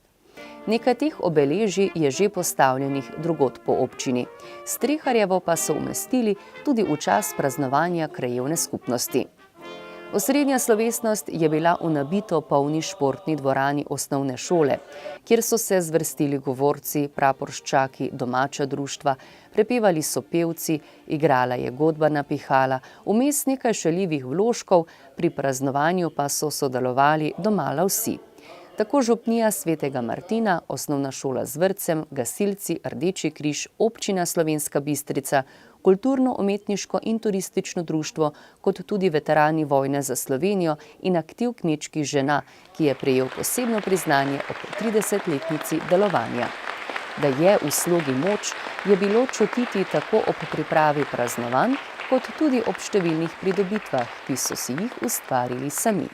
Nekaj teh obeležij je že postavljenih drugod po občini. Streharjevo pa so umestili tudi v čas praznovanja krajevne skupnosti. Osrednja slovesnost je bila v nabito polni športni dvorani osnovne šole, kjer so se zvrstili govorci, praporščaki, domača društva, prepevali so pevci, igrala je godba pihala, vmes nekaj šaljivih vložkov, pri praznovanju pa so sodelovali domala vsi. Tako župnija svetega Martina, osnovna šola z vrtcem, gasilci, Rdeči križ, občina Slovenska Bistrica, kulturno-umetniško in turistično društvo, kot tudi veterani vojne za Slovenijo in aktiv kmečkih žena, ki je prejel posebno priznanje ob 30-letnici delovanja. Da je v slogi moč, je bilo čutiti tako ob pripravi praznovanj, kot tudi ob številnih pridobitvah, ki so si jih ustvarili sami.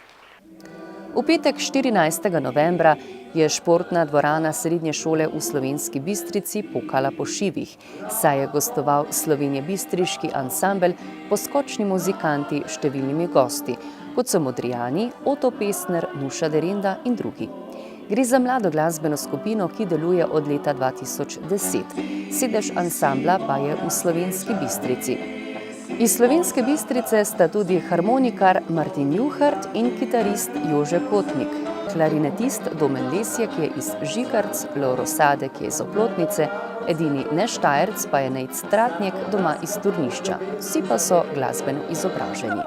V petek 14. novembra je športna dvorana srednje šole v Slovenski Bistrici pokala po šivih, saj je gostoval slovenjebistriški ansambel, poskočni muzikanti s številnimi gosti, kot so Modrijani, Oto Pestner, Nuša Derinda in drugi. Gre za mlado glasbeno skupino, ki deluje od leta 2010. Sedež ansambla pa je v Slovenski Bistrici. Iz Slovenske Bistrice sta tudi harmonikar Martin Juhart in kitarist Jože Kotnik, klarinetist Domen Lesjak je iz Žigarc, Lovro Sadek je iz Oplotnice, edini neštajerc pa je Nejc Tratnjek doma iz Turnišča. Vsi pa so glasbeno izobraženi.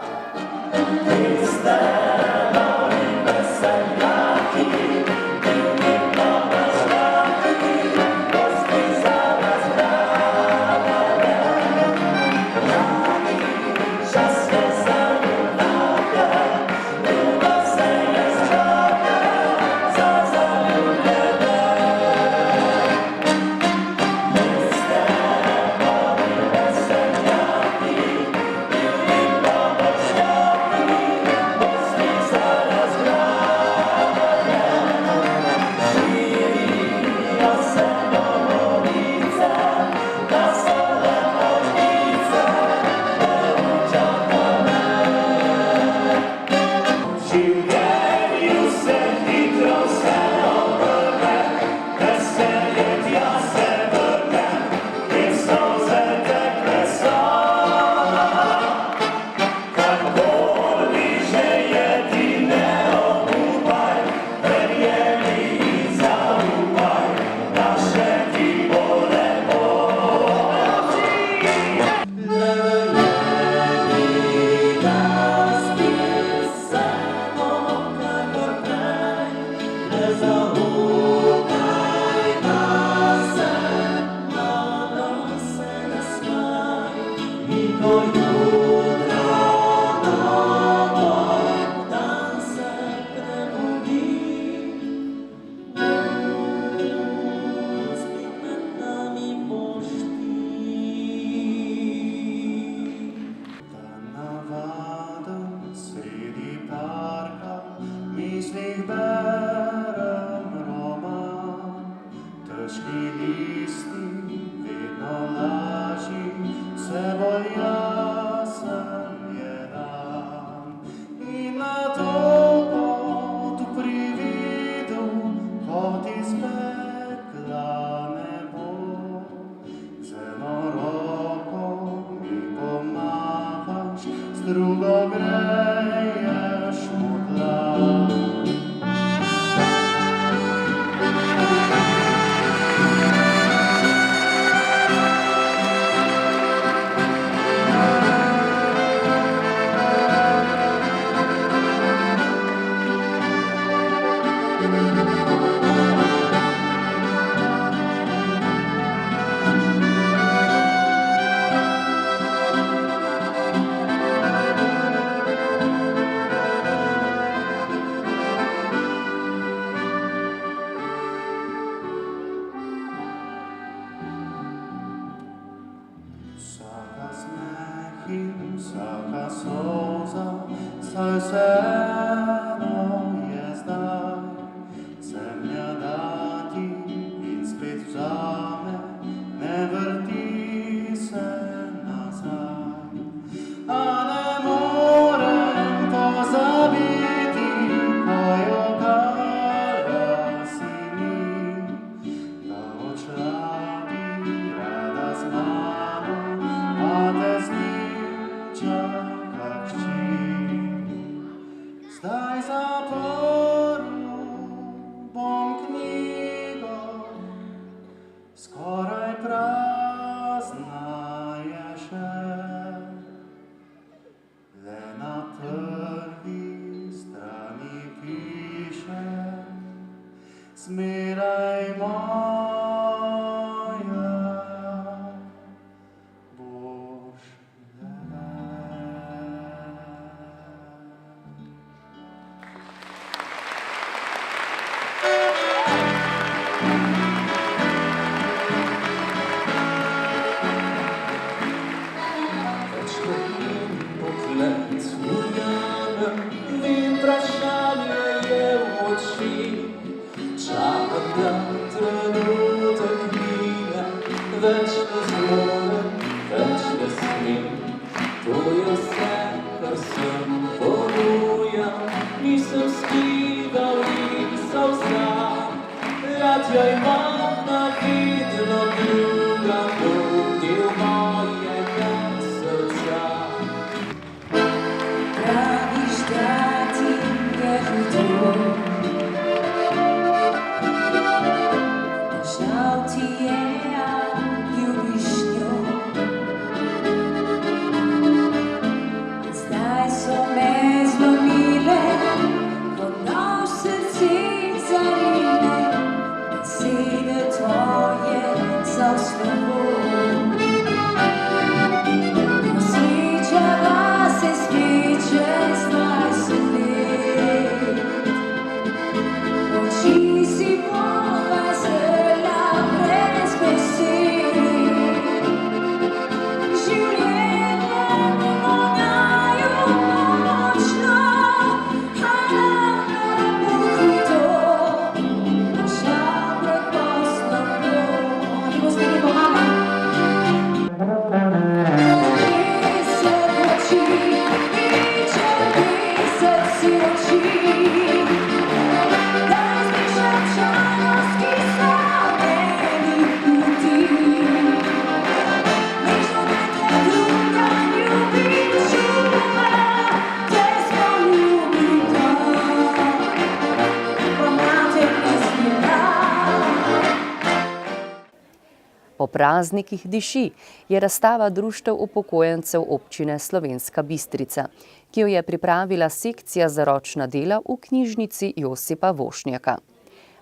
praznikih diši, je razstava Društev upokojencev občine Slovenska Bistrica, ki jo je pripravila sekcija za ročna dela v knjižnici Josipa Vošnjaka.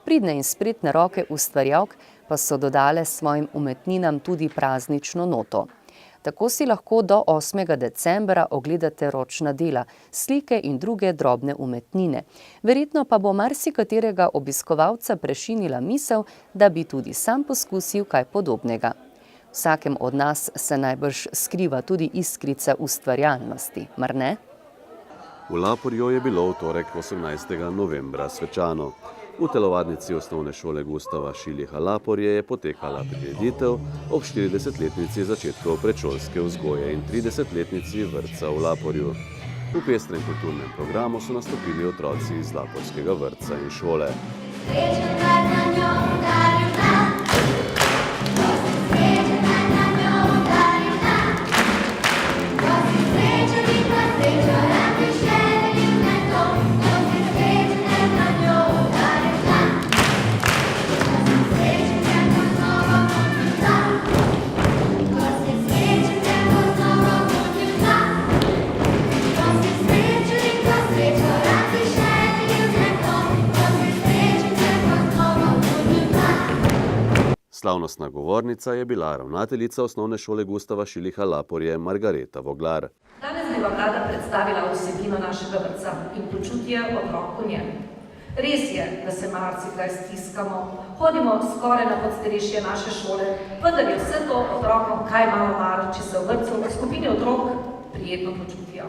Pridne in spretne roke ustvarjalk pa so dodale svojim umetninam tudi praznično noto. Tako si lahko do 8. decembra ogledate ročna dela, slike in druge drobne umetnine. Verjetno pa bo marsikaterega obiskovalca prešinila misel, da bi tudi sam poskusil kaj podobnega. Vsakem od nas se najbrž skriva tudi iskrica ustvarjalnosti, mar ne? V Laporju je bilo v torek 18. novembra svečano. V telovadnici osnovne šole Gustava Šiliha Laporje je potekala prireditev ob 40-letnici začetkov predšolske vzgoje in 30-letnici vrtca v Laporju. V pestrem kulturnem programu so nastopili otroci iz laporskega vrtca in šole. Slavnostna govornica je bila ravnateljica osnovne šole Gustava Šiliha Laporje Margareta Voglar. Danes bi vam rada predstavila vsebino našega vrtca in počutje otrok v njem. Res je, da se marsikdaj stiskamo, hodimo skoraj na podstrešje naše šole, vendar je vse to otrokom kaj malo mar, če se v vrtcu v skupini otrok prijetno počutijo.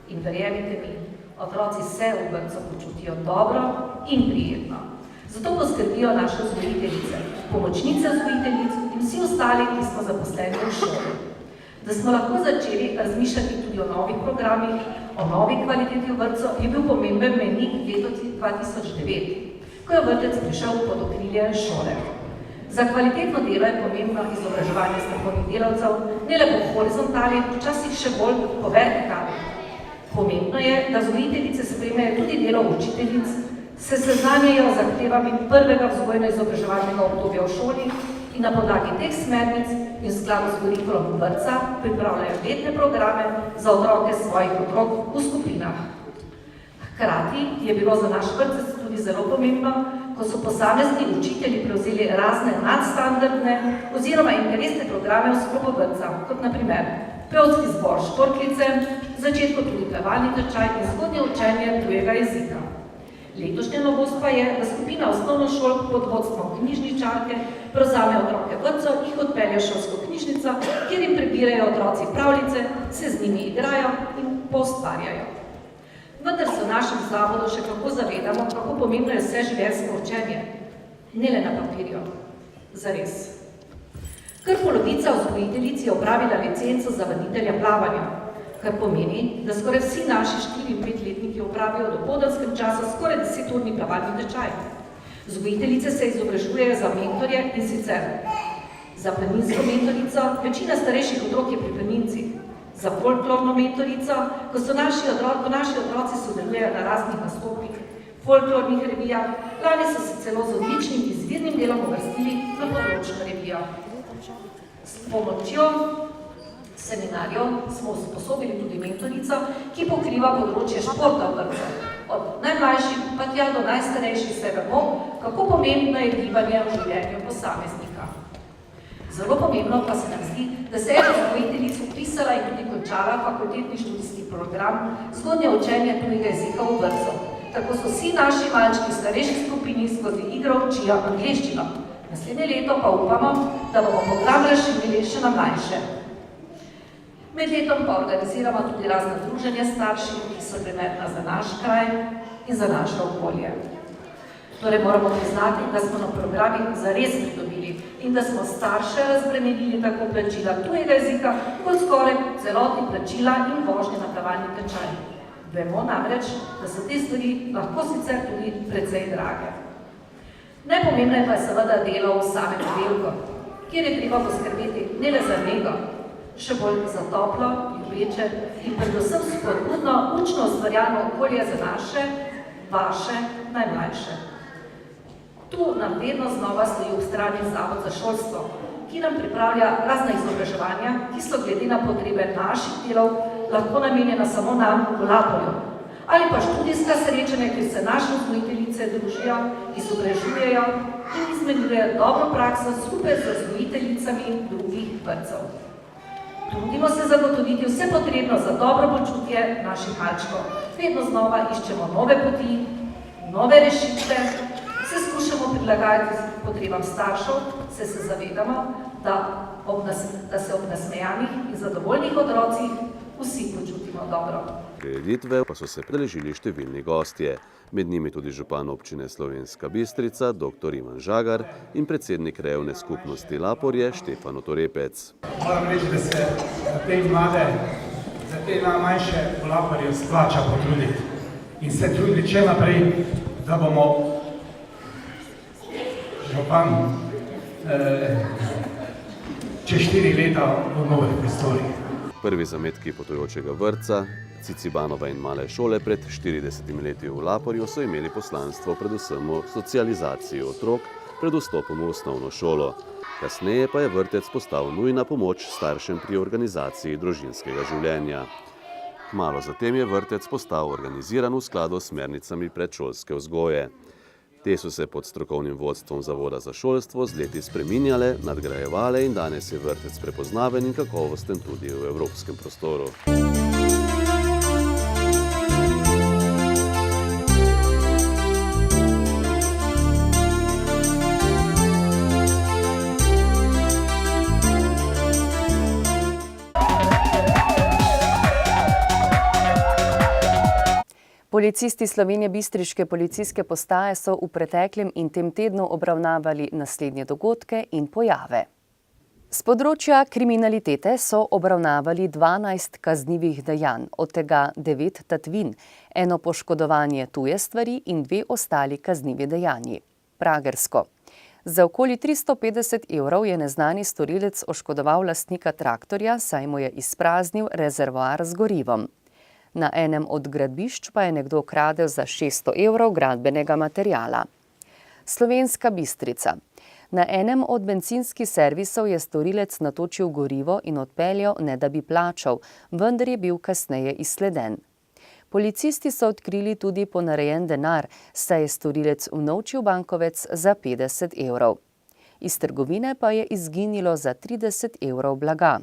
In verjemite mi, otroci se v vrtcu počutijo dobro in prijetno. Zato poskrbijo naše vzgojiteljice, pomočnice vzgojiteljic in vsi ostali, ki smo zaposleni v šoli. Da smo lahko začeli razmišljati tudi o novih programih, o novi kvaliteti v vrtcu, je bil pomemben mejnik leto 2009, ko je vrtec prišel pod okrilje šole. Za kvalitetno delo je pomembno izobraževanje strokovnih delavcev, ne le po horizontali, včasih še bolj po vertikali. Pomembno je, da vzgojiteljice spremljajo tudi delo učiteljic, se seznanjajo z zahtevami prvega vzgojno-izobraževalnega obdobja v šoli in na podlagi teh smernic in v skladu s kurikulom vrtca pripravljajo letne programe za otroke svojih otrok v skupinah. Hkrati je bilo za naš vrtec tudi zelo pomembno, ko so posamezni učitelji prevzeli razne nadstandardne oziroma interesne programe v sklopu vrtca, kot na primer pevski zbor športlice, v začetku tudi plavalni tečaj in zgodnje učenje tujega jezika. Letošnja novost pa je, da skupina osnovnošolk pod vodstvom knjižničarke prevzame otroke vrtcev, jih odpelje v šolsko knjižnico, kjer jim prebirajo otroci pravljice, se z njimi igrajo in poustvarjajo. Vendar se v našem zavodu še kako zavedamo, kako pomembno je vseživljenjsko učenje, ne le na papirju. Zares. Kar polovica vzgojiteljic je opravila licenco za vaditelja plavanja, kar pomeni, da skoraj vsi naši 4- in 5-letniki opravijo v dopoldanskem času skoraj 10-urni plavalni tečaj. Vzgojiteljice se izobražujejo za mentorje in sicer za planinsko mentorico, večina starejših otrok je pri planincih, za folklorno mentorico, ko naši otroci sodelujejo na raznih nastopih, folklornih revijah, lani so se celo z odličnim izvirnim delom uvrstili na področno revijo. S pomočjo seminarjev smo usposobili tudi mentorico, ki pokriva področje športa v vrtcu. Od najmlajših pa tja do najstarejših se vemo, kako pomembno je gibanje v življenju posameznika. Zelo pomembno pa se nam zdi, da se je vzgojiteljica vpisala in tudi končala fakultetni študijski program zgodnje učenje tujega jezika v vrtcu. Tako so vsi naši malčki v starejši skupini skozi igro učijo angleščino. Naslednje leto pa upamo, da bomo program razširili še na mlajše. Med letom pa organiziramo tudi razna združenja staršev, ki so primerna za naš kraj in za naše okolje. Torej moramo priznati, da smo na programih zares pridobili in da smo starše razbremenili tako plačila tujega jezika, kot skoraj celotni plačila in vožnje na plavalni tečaj. Vemo namreč, da so te stvari lahko sicer tudi precej drage. Najpomembneje pa je seveda delo v samem oddelku, kjer je treba poskrbeti ne le za nego, še bolj za toplo, ljubeče in predvsem spodbudno, učno ustvarjalno okolje za naše, vaše najmlajše. Tu nam vedno znova stoji ob strani Zavod za šolstvo, ki nam pripravlja razna izobraževanja, ki so glede na potrebe naših delov lahko namenjena samo nam v Laporju. Ali pa študijska srečanja, kjer se naše vzgojiteljice družijo, izobražujejo in izmenjujejo dobro prakso skupaj z vzgojiteljicami drugih vrtcev. Trudimo se zagotoviti vse potrebno za dobro počutje naših malčkov. Vedno znova iščemo nove poti, nove rešitve, se skušamo prilagajati potrebam staršev, se zavedamo, da se ob nasmejanih in zadovoljnih otrocih vsi počutimo dobro. Prireditve pa so se pridružili številni gostje, med njimi tudi župan občine Slovenska Bistrica, dr. Ivan Žagar in predsednik krajevne skupnosti Laporje, Štefan Otorepec. Moram reči, da se za te mlade, za te najmanjše v Laporju splača potruditi in se truditi še naprej, da bomo župan čez 4 leta v novih prostorih. Prvi zametki potujočega vrtca, Cicibanova in male šole pred 40 leti v Laporju so imeli poslanstvo predvsem o socializaciji otrok pred vstopom v osnovno šolo. Kasneje pa je vrtec postal nujna pomoč staršem pri organizaciji družinskega življenja. Kmalu zatem je vrtec postal organiziran v skladu s smernicami predšolske vzgoje. Te so se pod strokovnim vodstvom Zavoda za šolstvo z leti spreminjale, nadgrajevale in danes je vrtec prepoznaven in kakovosten tudi v evropskem prostoru. Policisti Slovenije Bistriške policijske postaje so v preteklem in tem tednu obravnavali naslednje dogodke in pojave. Z področja kriminalitete so obravnavali 12 kaznivih dejanj, od tega 9 tatvin, 1 poškodovanje tuje stvari in 2 ostali kaznivi dejanji. Pragersko. Za okoli 350 evrov je neznani storilec oškodoval lastnika traktorja, saj mu je izpraznil rezervoar z gorivom. Na enem od gradbišč pa je nekdo kradel za 600 evrov gradbenega materiala. Slovenska Bistrica. Na enem od bencinskih servisov je storilec natočil gorivo in odpeljal, ne da bi plačal, vendar je bil kasneje izsleden. Policisti so odkrili tudi ponarejen denar, saj je storilec unovčil bankovec za 50 evrov. Iz trgovine pa je izginilo za 30 evrov blaga.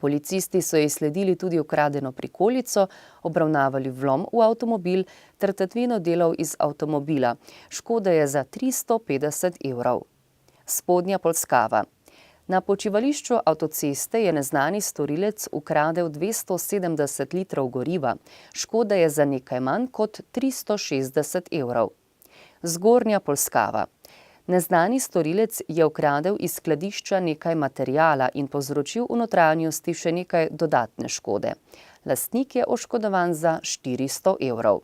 Policisti so izsledili tudi ukradeno prikolico, obravnavali vlom v avtomobil ter tatvino delov iz avtomobila. Škoda je za 350 evrov. Spodnja Polskava. Na počivališču avtoceste je neznani storilec ukradel 270 litrov goriva. Škoda je za nekaj manj kot 360 evrov. Zgornja Polskava. Neznani storilec je ukradel iz skladišča nekaj materiala in povzročil v notranjosti še nekaj dodatne škode. Lastnik je oškodovan za 400 evrov.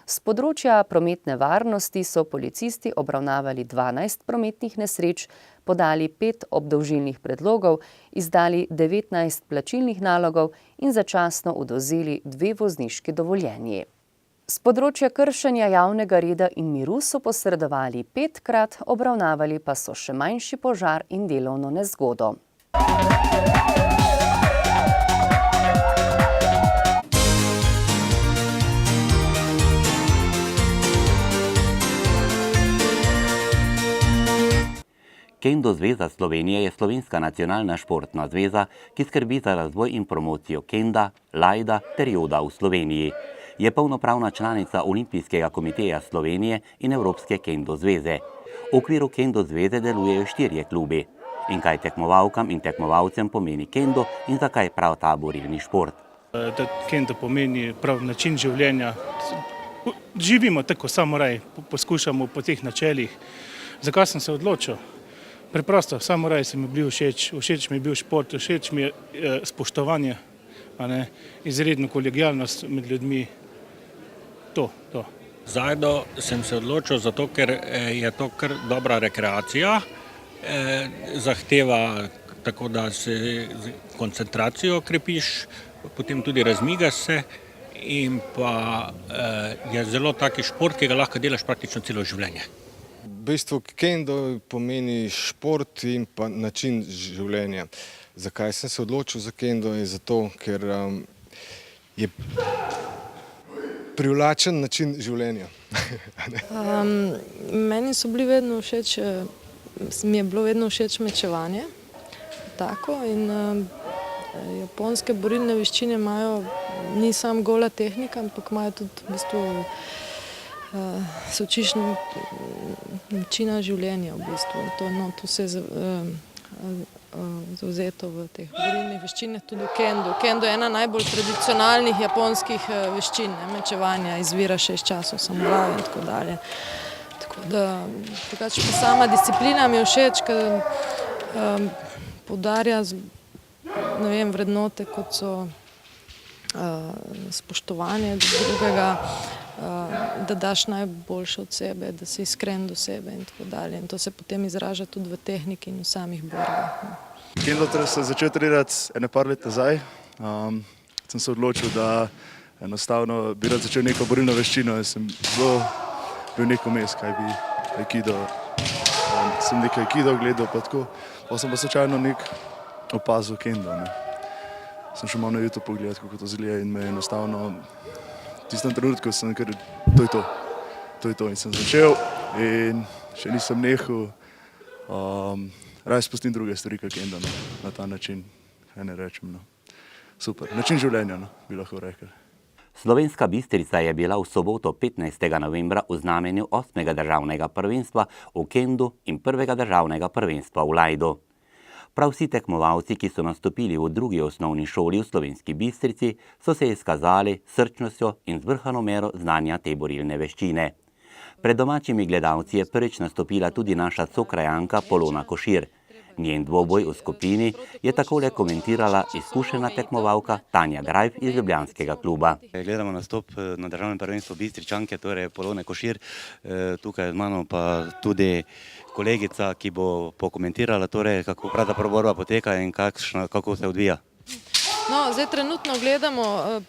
Z področja prometne varnosti so policisti obravnavali 12 prometnih nesreč, podali 5 obdolžilnih predlogov, izdali 19 plačilnih nalogov in začasno odvzeli 2 vozniški dovoljenji. Z področja kršenja javnega reda in miru so posredovali 5-krat, obravnavali pa so še manjši požar in delovno nezgodo. Kendo zveza Slovenije je slovenska nacionalna športna zveza, ki skrbi za razvoj in promocijo kenda, lajda ter joda v Sloveniji. Je polnopravna članica Olimpijskega komiteja Slovenije in Evropske kendo zveze. V okviru kendo zveze delujejo 4 klubi. In kaj tekmovalkam in tekmovalcem pomeni kendo in zakaj prav ta borilni šport? Kendo pomeni prav način življenja. Živimo tako samuraj, poskušamo po teh načelih. Zakaj sem se odločil? Preprosto, samuraj se mi je bil všeč, všeč mi je bil šport, všeč mi je spoštovanje, izredno kolegialnost med ljudmi. To. Zajdo sem se odločil zato, ker je to kar dobra rekreacija, zahteva tako, da se koncentracijo krepiš, potem tudi razmigaš se in pa je zelo taki šport, ki ga lahko delaš praktično celo življenje. bistvu kendo pomeni šport in pa način življenja. Zakaj sem se odločil za kendo? Je zato, ker je privlačen način življenja. Meni so bili vedno všeč, mi je bilo vedno všeč mečevanje. Tako in japonske borilne veščine imajo, ni samo gola tehnika, ampak imajo tudi v bistvu se učiš načina življenja v bistvu. To se je zavzeto v teh borilnih veščinah, tudi v kendu. Kendo je ena najbolj tradicionalnih japonskih veščin, mečevanja, izvira še iz časov samurajev in tako dalje. Tako da, drugače pa sama disciplina mi je všeč, ker poudarja, ne vem, vrednote, kot so spoštovanje do drugega, da daš najboljše od sebe, da si iskren do sebe in tako dalje. In to se potem izraža tudi v tehniki in v samih borbah. Kendo sem začel trenirati ene par let nazaj. Sem se odločil, da enostavno bi rad začel neko borilno veščino in sem bil neko mes, kaj bi aikido. Sem nekaj aikido gledal pa tako. Pa sem pa slučajno opazil kendo. Sem šel malo na YouTube pogledati, kako to izgleda in me enostavno v tistem trenutku sem kar, to je to in sem začel in še nisem nehal. Raje spustim druge stvari, kot kendo na ta način, kaj ne rečem. Super, način življenja, bi lahko rekel. Slovenska Bistrica je bila v soboto 15. novembra v znamenju 8. državnega prvenstva v kendu in 1. državnega prvenstva v lajdu. Prav vsi tekmovalci, ki so nastopili v drugi osnovni šoli v Slovenski Bistrici, so se izkazali s srčnostjo in zvrhano mero znanja te borilne veščine. Pred domačimi gledalci je prvič nastopila tudi naša sokrajanka Polona Košir. Njen dvoboj v skupini je takole komentirala izkušena tekmovalka Tanja Grajf iz ljubljanskega kluba. Gledamo nastop na državnem prvenstvu Bistričanke, torej Polone Košir. Tukaj z mano pa tudi kolegica, ki bo pokomentirala, torej, kako pravzaprav borba poteka in kako se odvija. No, zdaj trenutno gledamo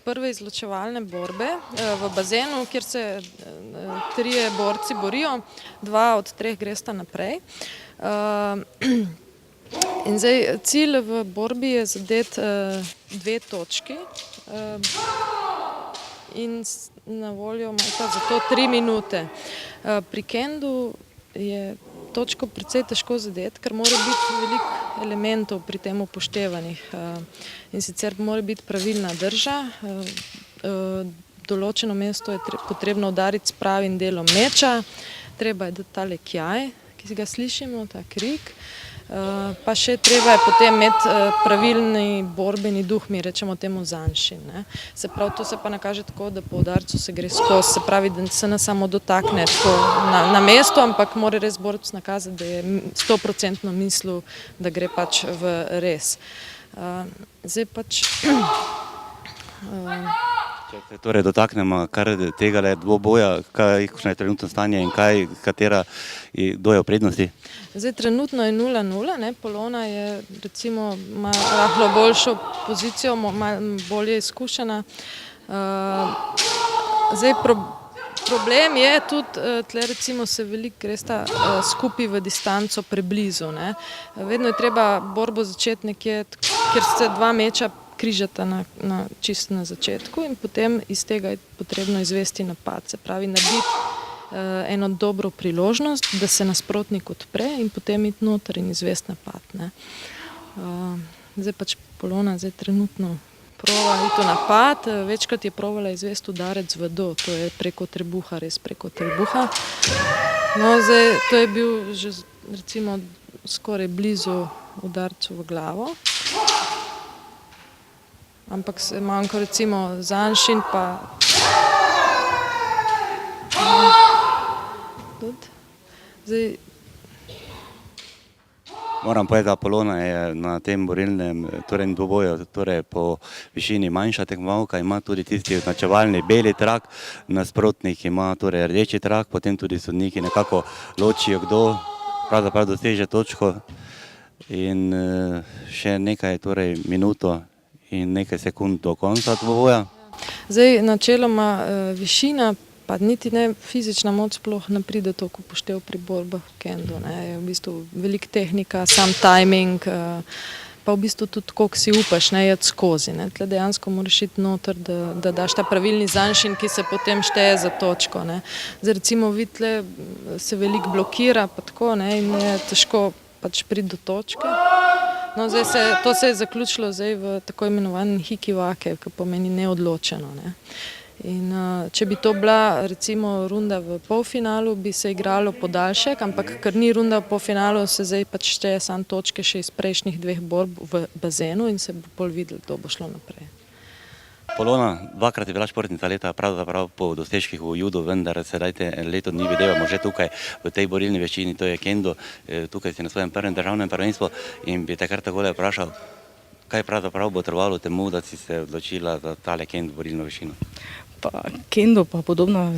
prve izločevalne borbe v bazenu, kjer se 3 borci borijo, 2 od 3 gresta naprej. In zdaj cilj v borbi je zadeti 2 točki in na voljo imate za to 3 minute. Pri kendu je točko precej težko zadeti, ker mora biti veliko elementov pri tem upoštevanih. In sicer mora biti pravilna drža, določeno mesto je potrebno udariti s pravim delom meča, treba je dati tale kjaj, ki ga slišimo, ta krik, pa še treba je potem imeti pravilni borbeni duh, mi rečemo temu zanšin. Se pravi, to se pa nakaže tako, da po udarcu se gre skozi, se pravi, da se ne samo dotakne na mesto, ampak mora res borec nakazati, da je 100% mislil, da gre pač v res. Zdaj pač... Če se torej dotaknemo kar tega dvoboja, kakšno je trenutno stanje in katera kdo je v prednosti? Zdaj trenutno je 0-0, Polona je recimo ima rahlo boljšo pozicijo, bolje izkušena. Zdaj problem je tudi, tle recimo se veliko gresta skupaj v distanco preblizu. Vedno je treba borbo začeti nekje, kjer se 2 meča križata čisto na začetku in potem iz tega je potrebno izvesti napad. Se pravi, narediti eno dobro priložnost, da se nasprotnik odpre in potem iti noter in izvesti napad. Zdaj pač Polona trenutno prova iti v napad, večkrat je provala izvesti udarec v do, to je preko trebuha, res preko trebuha. No, zdaj to je bil že recimo skoraj blizu udarcu v glavo. Ampak se manjko recimo zanšin pa... Zdaj... Moram povedati, da Polona je na tem borilnem dvoboju po višini manjša tekmovalka, ima tudi tisti označevalni beli trak, nasprotnik ima rdeči trak, potem tudi sodniki nekako ločijo, kdo pravzaprav doseže točko in še nekaj minuto in nekaj sekund do konca dvoboja. Zdaj načeloma višina pa niti ne fizična moč sploh ne pride toliko upoštev pri borbah v kendu, ne. Je v bistvu veliko tehnika, sam timing, pa v bistvu tudi koliko si upaš, ne, jeti skozi, ne. Tle dejansko moraš iti noter, da daš ta pravilni zanšin, ki se potem šteje za točko, ne. Zdaj recimo vi tle se veliko blokira pa tako, ne, in je težko pač priti do točke. No, to se je zaključilo zdaj v tako imenovanem hikivake, ki pomeni neodločeno, ne. In če bi to bila recimo runda v polfinalu, bi se igralo podaljšek, ampak ker ni runda v polfinalu, se zdaj pač šteje samo točke še iz prejšnjih 2 borb v bazenu in se bo bolj videlo, kdo bo šlo naprej. Polona, 2-krat je bila športnica leta, pravzaprav po dosežkih v judu, vendar sedaj te leto dni videvamo že tukaj v tej borilni veščini, to je kendo, tukaj si na svojem prvem državnem prvenstvu in bi te kar takole vprašal, kaj pravzaprav bo trvalo temu, da si se odločila za tale kendo borilno veščino? Pa kendo pa podobna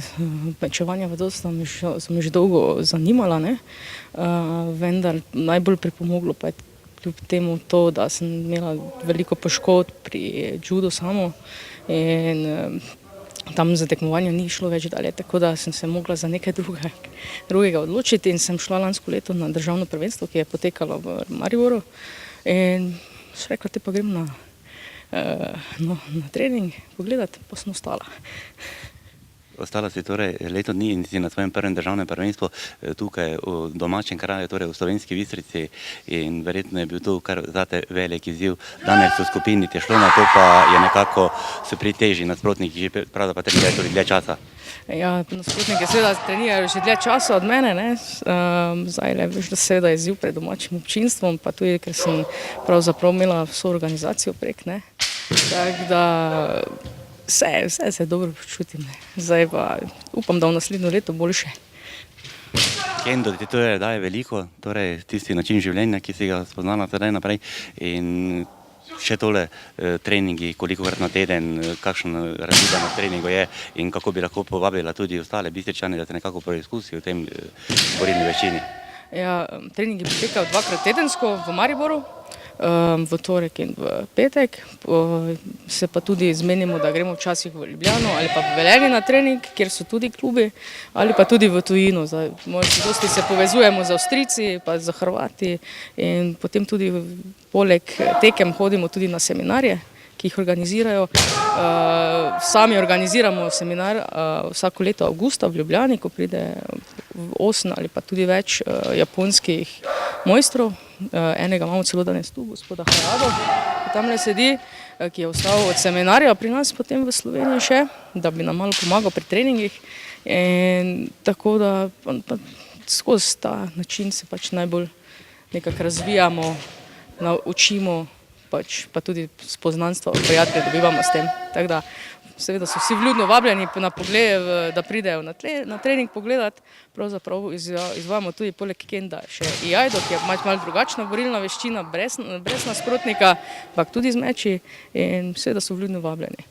mečevanja v dosti so me že dolgo zanimala, ne? Vendar najbolj pripomoglo pa je kljub temu to, da sem imela veliko poškodb pri judu samo in tam za tekmovanje ni šlo več dalje, tako da sem se mogla za nekaj drugega odločiti in sem šla lansko leto na državno prvenstvo, ki je potekalo v Mariboru in sem rekla, te pa grem na trening pogledati, pa sem ostala. Ostala si torej leto dni in si na svojem prvem državnem prvenstvu tukaj v domačem kraju, torej v Slovenski Bistrici in verjetno je bil to kar zate velik izziv. Danes v skupini ti je šlo, na to pa je nekako so pri težji nasprotniki, že pravzaprav trenirajo tudi dlje časa. Ja, nasprotniki seveda trenirajo že dlje časa od mene, ne. Zdaj le veš, da seveda je izziv pred domačim občinstvom, pa tudi, ker sem pravzaprav imela vso organizacijo prek, ne. Tako da vse se dobro počutim. Zdaj pa upam, da v naslednjo leto boljše. Kendo ti torej daje veliko, torej tisti način življenja, ki si ga spoznala sedaj naprej in še tole treningi, kolikokrat na teden, kakšen razlika na treningu je in kako bi lahko povabila tudi ostale Bistričane, da te nekako preizkusijo v tem borilni veščini. Ja, treningi potekajo 2-krat tedensko v Mariboru, v torek in v petek, se pa tudi zmenimo, da gremo včasih v Ljubljano ali pa v Velenje na trening, kjer so tudi klubi, ali pa tudi v tujino. Dosti se povezujemo z Avstrijci pa z Hrvati in potem tudi poleg tekem hodimo tudi na seminarje, ki jih organizirajo. Sami organiziramo seminar vsako leto avgusta v Ljubljani, ko pride 8 ali pa tudi več japonskih mojstrov. Enega imamo celo danes tu, gospoda Harado, ki tamle sedi, ki je ostal od seminarja pri nas potem v Sloveniji še, da bi nam malo pomagal pri treningih. In tako da skozi ta način se pač najbolj nekako razvijamo, učimo, pa tudi spoznanstva, prijatelje dobivamo s tem. Tako da seveda so vsi vljudno vabljeni na pogled, da pridejo na trening pogledati. Pravzaprav izvajamo tudi poleg kenda še jajdo, ki je malo drugačna borilna veščina, brez nasprotnika, ampak tudi z meči in seveda so vljudno vabljeni.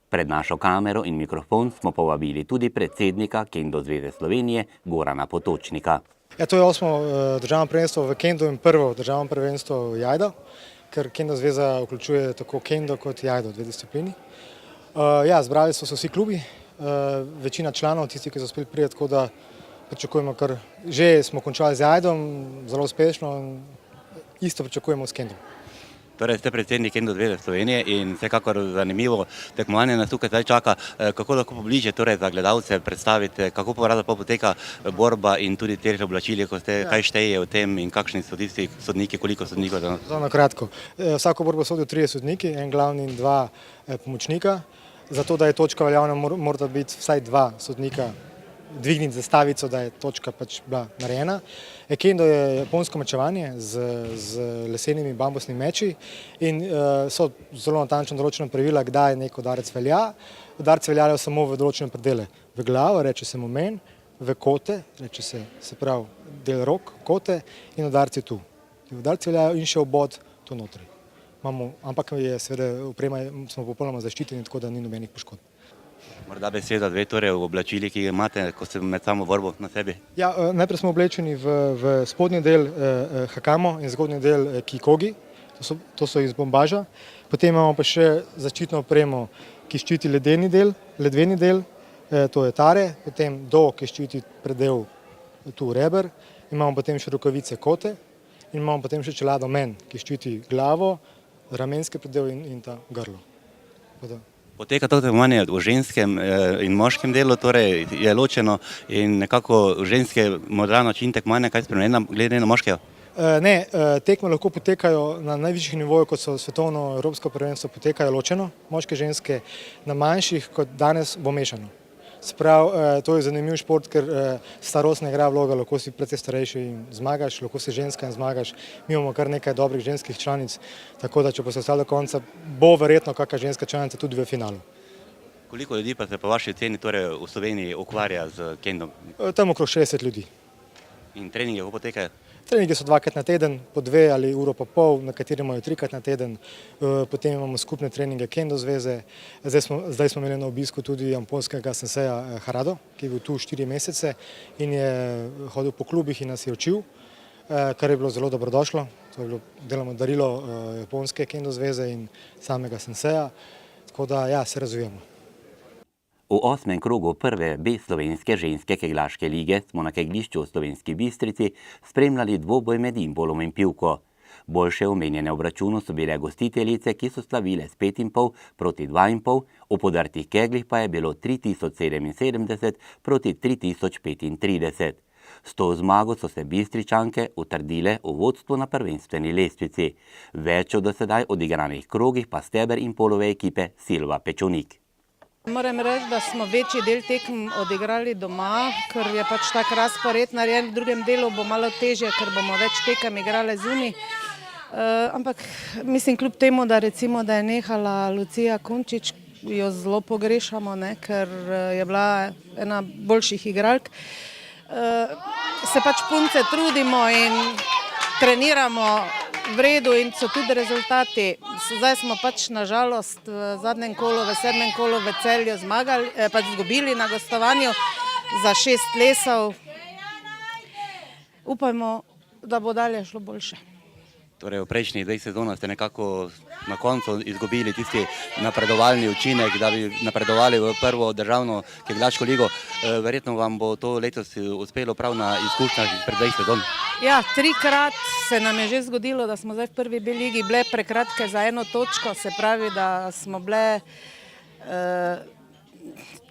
Pred našo kamero in mikrofon smo povabili tudi predsednika Kendo zveze Slovenije, Gorana Potočnika. Ja, to je 8. državno prvenstvo v kendu in prvo državno prvenstvo jajda, ker Kendo zveza vključuje tako kendo kot jajdo, 2 disciplini. Ja, zbrali so se vsi klubi, večina članov, tisti, ki so uspeli priti, tako da pričakujemo, ker že smo končali z jajdom, zelo uspešno in isto pričakujemo s kendom. Torej ste predsednik Kendo zveze Slovenije in vsekakor zanimivo tekmovanje nas tukaj zdaj čaka. Kako lahko pobliže torej za gledalce predstavite, kako pravzaprav poteka borba in tudi te oblačili, kaj šteje v tem in kakšni so tisti sodniki, koliko sodnikov? Zelo na kratko. Vsako borbo sodijo 3 sodniki, en glavni in 2 pomočnika. Zato, da je točka veljavna, mora biti vsaj 2 sodnika dvigniti zastavico, da je točka pač bila narejena. Kendo je japonsko mečevanje z lesenimi bambusnimi meči in so zelo natančno določena pravila, kdaj nek udarec velja. Udarci veljajo samo v določene predele. V glavo, reče se momen, v kote, reče se pravi del rok, kote in udarci tu. Udarci veljajo in še obod tu notri. Ampak je seveda oprema, smo popolnoma zaščiteni, tako da ni nobenih poškodb. Morda beseda 2 torej v oblačili, ki imate, ko ste med samo borbo na sebi? Ja, najprej smo oblečeni v spodnji del hakamo in zgornji del kikogi, to so iz bombaža. Potem imamo pa še zaščitno opremo, ki ščiti ledveni del, to je tare, potem do, ki ščiti predel tu reber, imamo potem še rokavice kote in imamo potem še čelado men, ki ščiti glavo, ramenski predel in ta grlo. Poteka to tekmovanje v ženskem in moškem delu, torej je ločeno in nekako ženske morda način tekmovanja kaj spremenjena glede na moškega? Ne, tekme lahko potekajo na najvišjih nivojih, kot so svetovno, evropsko prvenstvo, potekajo ločeno, moške, ženske, na manjših, kot danes bo mešano. Se pravi, to je zanimiv šport, ker starost ne igra vloga, lahko si precej starejši in zmagaš, lahko si ženska in zmagaš. Mi imamo kar nekaj dobrih ženskih članic, tako da če bo se ostalo do konca, bo verjetno kakšna ženska članica tudi v finalu. Koliko ljudi pa se po vaši oceni torej v Sloveniji ukvarja z kendom? Tam okrog 60 ljudi. In treningi kako potekajo? Treningi so 2krat na teden, po 2 ali uro pa pol, nekateri imajo 3krat na teden, potem imamo skupne treninge kendo zveze. Zdaj smo imeli na obisku tudi japonskega senseja Harado, ki je bil tu 4 mesece in je hodil po klubih in nas je učil, kar je bilo zelo dobrodošlo. To je bilo deloma darilo japonske kendo zveze in samega senseja, tako da ja, se razvijamo. V 8. krogu prve B slovenske ženske kegljaške lige smo na kegljišču v Slovenski Bistrici spremljali dvoboj med Imbolom in Pivko. Boljše omenjene v obračunu so bile gostiteljice, ki so slavile s 5,5 proti 2,5, v podrtih keglih pa je bilo 3077 proti 3035. S to zmago so se Bistričanke utrdile v vodstvu na prvenstveni lestvici. Več o do sedaj odigranih krogih pa steber Impolove ekipe Silva Pečovnik. Moram reči, da smo večji del tekem odigrali doma, ker je pač tak razpored narejen, v drugem delu bo malo težje, ker bomo več tekem igrali zunaj. Ampak mislim, kljub temu, da recimo, da je nehala Lucija Kunčič, jo zelo pogrešamo, ker je bila ena boljših igralk. Se pač punce trudimo in treniramo v redu in so tudi rezultati. Zdaj smo pač nažalost v zadnjem kolu, v 7. kolu v Celju izgubili na gostovanju za 6 lesov. Upajmo, da bo dalje šlo boljše. Torej v prejšnjih 2 sezonah ste nekako na koncu izgubili tisti napredovalni učinek, da bi napredovali v prvo državno kegljaško ligo. Verjetno vam bo to letos uspelo prav na izkušnjah pred 2 sezon. Ja, 3krat se nam je že zgodilo, da smo zdaj v prvi B ligi bile prekratke za 1 točko, se pravi, da smo bile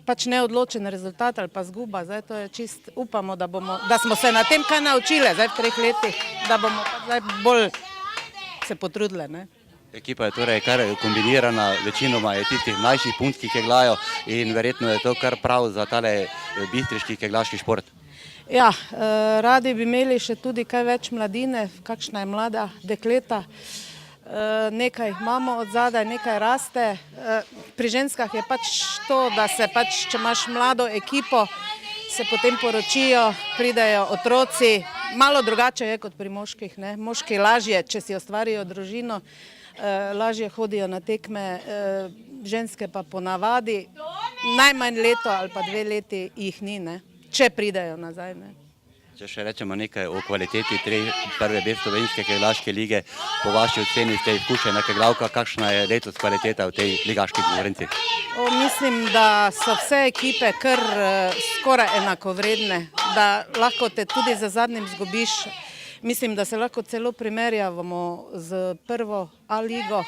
pač neodločen rezultat ali pa zguba. Zdaj to je čist, upamo, da smo se na tem kaj naučile zdaj v 3 letih, da bomo zdaj bolj se potrudile. Ekipa je torej kar kombinirana, večinoma je tistih mlajših punc, ki kegljajo in verjetno je to kar prav za tale bistriški kegljaški šport. Ja, radi bi imeli še tudi kaj več mladine, kakšna je mlada dekleta. Nekaj imamo od zadaj, nekaj raste. Pri ženskah je pač to, da se pač, če imaš mlado ekipo, se potem poročijo, pridejo otroci. Malo drugače je kot pri moških. Moški lažje, če si ustvarijo družino, lažje hodijo na tekme, ženske pa ponavadi najmanj leto ali pa 2 leti jih ni, če pridejo nazaj. Če še rečemo nekaj o kvaliteti prve B slovenske kegljaške lige, po vaši oceni ste izkušena keglavka, kakšna je letos kvaliteta v tej ligaški konkurenci? Mislim, da so vse ekipe kar skoraj enakovredne, da lahko te tudi za zadnjim zgubiš. Mislim, da se lahko celo primerjavamo z prvo A ligo,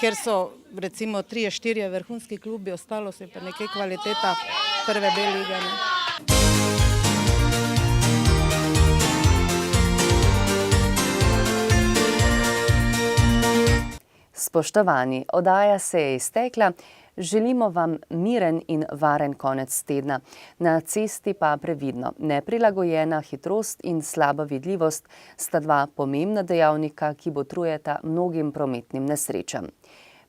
ker so recimo 3-4 vrhunski klubi, ostalo se pa nekaj kvaliteta prve B lige. Spoštovani, oddaja se je iztekla. Želimo vam miren in varen konec tedna. Na cesti pa previdno. Neprilagojena hitrost in slaba vidljivost sta 2 pomembna dejavnika, ki botrujeta mnogim prometnim nesrečam.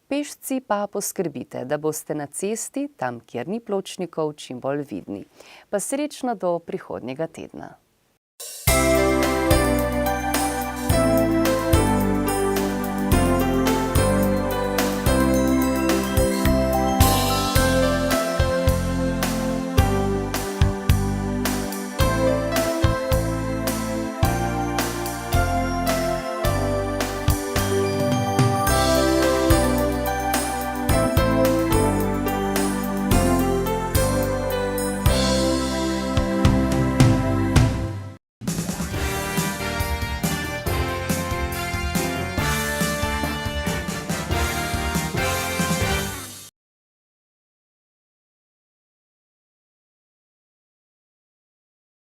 Pešci pa poskrbite, da boste na cesti, tam kjer ni pločnikov, čim bolj vidni. Pa srečno do prihodnjega tedna.